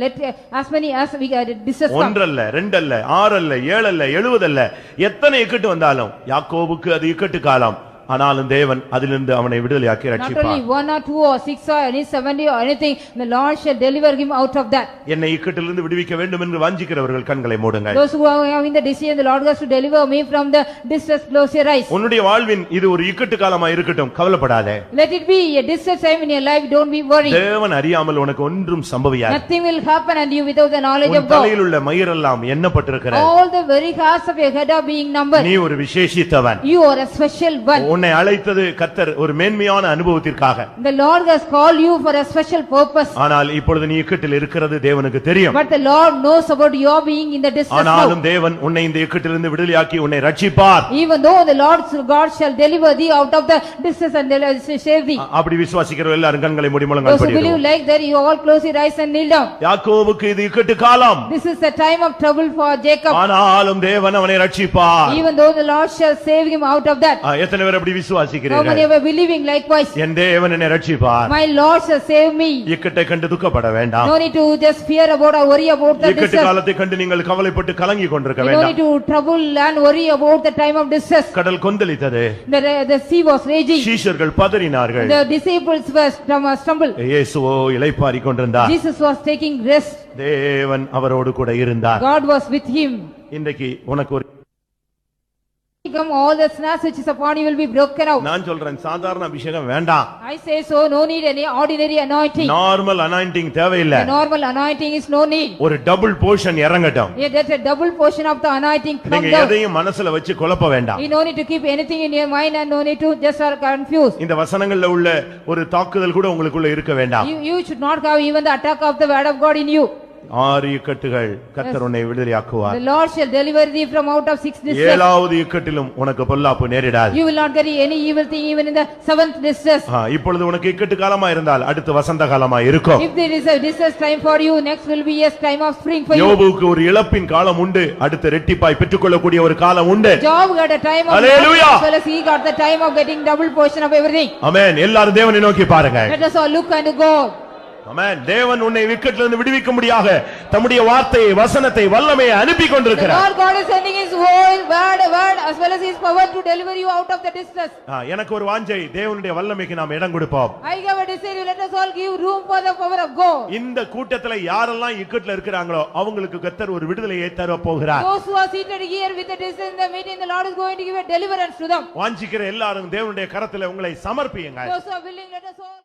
Let as many as we distress come.
ஒன்றல்ல, ரெண்டல்ல, 6 அல்ல, 7 அல்ல, 70 அல்ல, எத்தனை இக்கட்டு வந்தாலும் யாக்கோபுக்கு அது இக்கட்டு காலம். ஆனாலும் தேவன் அதிலிருந்து அவனை விடுதலையாக்கி
Not
ரட்சிப்பார்.
only 1 or 2 or 6 or any 70 or anything, the Lord shall deliver him out of that.
என்னை இக்கட்டிலிருந்து விடுவிக்க வேண்டும் என்று வாஞ்சிக்கிறவர்கள் கண்களை மூடுங்கள்.
Those who are having the decision, the Lord has to deliver me from the distress, close your eyes.
உன்னுடைய வாழ்வின் இது ஒரு இக்கட்டு காலமா இருக்கட்டும், கவலைப்படாதே.
Let it be a distress time in your life, don't be worried.
தேவன் அறியாமல் உனக்கு ஒன்றும் சம்பவியாது.
Nothing will happen unto you without the knowledge
உன்
of God.
தலையில் உள்ள மயிரெல்லாம் எண்ணப்பட்டிருக்கிறது.
All the very hairs of your head are being numbered.
நீ ஒரு விசேஷித்தவன்.
You are a special one.
உன்னை அழைத்தது கர்த்தர் ஒரு மேன்மையான அனுபவத்திற்காக.
The Lord has called you for a special purpose.
ஆனால் இப்பொழுது நீ இக்கட்டில் இருக்கிறது தேவனுக்கு தெரியும்.
But the Lord knows about your being in the distress now.
ஆனாலும் தேவன் உன்னை இந்த இக்கட்டிலிருந்து விடுதலையாக்கி உன்னை ரட்சிப்பார்.
Even though the Lord God shall deliver thee out of the distress and save thee.
அப்படி விசுவாசிக்கிற எல்லாரும் கண்களை மூடி முழங்கால்
Those who believe
படிடுவோம்.
like that, you all close your eyes and kneel down.
யாக்கோபுக்கு இது இக்கட்டு காலம்.
This is the time of trouble for Jacob.
ஆனாலும் தேவன் அவனை ரட்சிப்பார்.
Even though the Lord shall save him out of that.
எத்தனை பேர் அப்படி
How many
விசுவாசிக்கிறீர்கள்?
were believing likewise?
என் தேவன் என்னை ரட்சிப்பார்.
My Lord shall save me.
இக்கட்டை கண்டு துக்கப்பட வேண்டாம்.
No need to just fear about or worry about the
இக்கட்டு
distress.
காலத்தை கண்டு நீங்கள் கவலைப்பட்டு கலங்கி கொண்டிருக்க
You don't
வேண்டாம்.
need to trouble and worry about the time of distress.
கடல் கொந்தளித்தது.
The sea was raging.
சீஷர்கள் பதறினார்கள்.
The disciples were stumbled.
இயேசுவோ இளைப்பாறிக் கொண்டிருந்தார்.
Jesus was taking rest.
தேவன் அவரோடு கூட இருந்தார்.
God was with him.
இன்றைக்கு உனக்கு ஒரு
Come, all the snares which is upon you will be broken out.
நான் சொல்றேன், சாதாரண அபிஷேகம் வேண்டாம்.
I say so, no need any ordinary anointing.
Normal anointing தேவையில்லை.
The normal anointing is no need.
ஒரு டபுள் போர்ஷன் இறங்கட்டும்.
Yeah, that's a double portion of the anointing come
நீங்க
down.
எதையும் மனசுல வச்சு குழப்ப வேண்டாம்.
You no need to keep anything in your mind and no need to just are confused.
இந்த வசனங்கள்ல உள்ள ஒரு தாக்குதல் கூட உங்களுக்குள்ள இருக்க வேண்டாம்.
You should not have even the attack of the word of God in you.
6 இக்கட்டுகள் கர்த்தர் உன்னை விடுதலையாக்குவார்.
The Lord shall deliver thee from out of 6 distress.
7வது இக்கட்டிலும் உனக்கு பொல்லாப்பு நேரிடாது.
You will not get any evil thing even in the 7th distress.
இப்பொழுது உனக்கு இக்கட்டு காலமா இருந்தால் அடுத்து வசந்த காலமா இருக்கும்.
If there is a distress time for you, next will be a time of spring for you.
யோபுக்கு ஒரு இழப்பின் காலம் உண்டு, அடுத்து ரெட்டிப்பாய் பெற்றுக்கொள்ளக்கூடிய ஒரு காலம் உண்டு.
Job got a time of
Hallelujah.
as well as he got the time of getting double portion of everything.
ஆமென். எல்லாரும் தேவனை நோக்கி பாருங்க.
Let us all look unto God.
ஆமென். தேவன் உன்னை விக்கட்டிலிருந்து விடுவிக்க முடியாக தம்முடைய வார்த்தையை வசனத்தை வல்லமையை அனுப்பி
The
கொண்டிருக்கிறார்.
Lord God is sending his word as well as his power to deliver you out of the distress.
எனக்கு ஒரு வாஞ்சை, தேவனுடைய வல்லமைக்கு நாம் இடம் கொடுப்போம்.
I have a desire, let us all give room for the power of God.
இந்த கூட்டத்துல யாரெல்லாம் இக்கட்ல இருக்கிறாங்களோ அவங்களுக்கு கர்த்தர் ஒரு விடுதலையை தர போகிறார்.
Those who are seated here with the distress in the meeting, the Lord is going to give a deliverance to them.
வாஞ்சிக்கிற எல்லாரும் தேவனுடைய கரத்துல உங்களை சமர்ப்பியுங்கள்.
Those who are willing, let us all